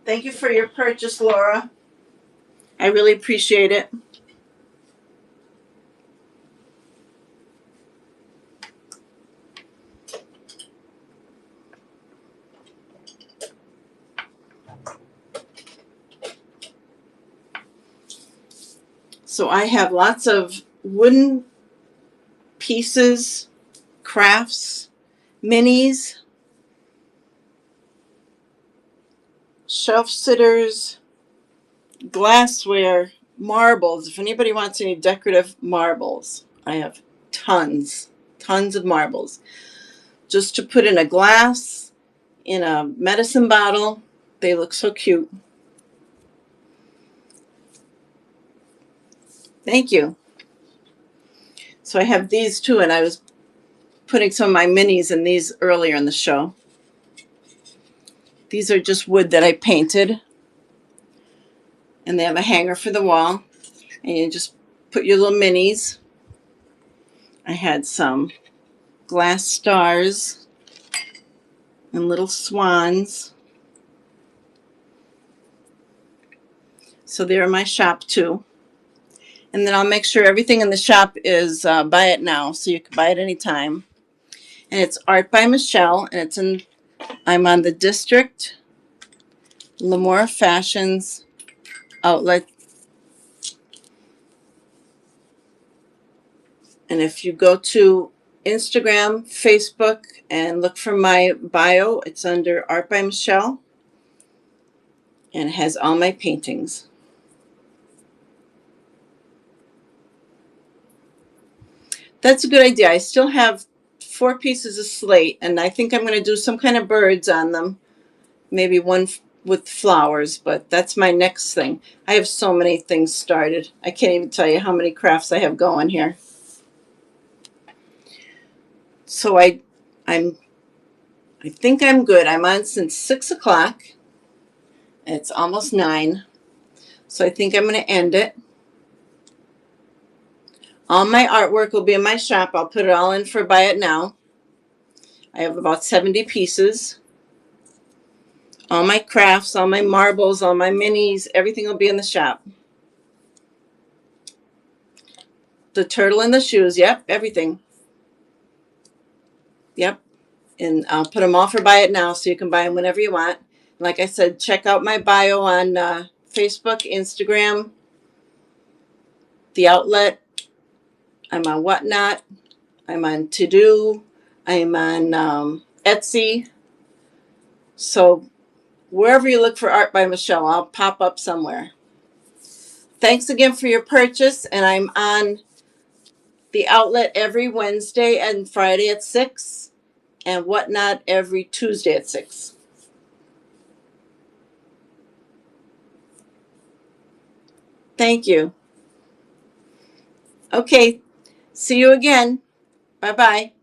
Thank you for your purchase, Laura. I really appreciate it. So I have lots of wooden pieces, crafts, minis, shelf sitters, glassware, marbles. If anybody wants any decorative marbles, I have tons of marbles. Just to put in a glass, in a medicine bottle. They look so cute. Thank you. So I have these too, and I was putting some of my minis in these earlier in the show. These are just wood that I painted. And they have a hanger for the wall. And you just put your little minis. I had some glass stars and little swans. So they're in my shop too. And then I'll make sure everything in the shop is buy it now, so you can buy it anytime. And it's Art by Michele, and I'm on the District Lamor Fashions outlet. And if you go to Instagram, Facebook, and look for my bio, it's under Art by Michele, and it has all my paintings. That's a good idea. I still have 4 pieces of slate, and I think I'm going to do some kind of birds on them. Maybe one with flowers, but that's my next thing. I have so many things started. I can't even tell you how many crafts I have going here. So I think I'm good. I'm on since 6 o'clock. It's almost 9. So I think I'm going to end it. All my artwork will be in my shop. I'll put it all in for buy it now. I have about 70 pieces. All my crafts, all my marbles, all my minis, everything will be in the shop. The turtle and the shoes, yep, everything. Yep. And I'll put them all for buy it now, so you can buy them whenever you want. Like I said, check out my bio on Facebook, Instagram, the outlet. I'm on Whatnot. I'm on To Do. I'm on Etsy. So wherever you look for Art by Michele, I'll pop up somewhere. Thanks again for your purchase, and I'm on the outlet every Wednesday and Friday at 6, and Whatnot every Tuesday at 6. Thank you. Okay, see you again. Bye-bye.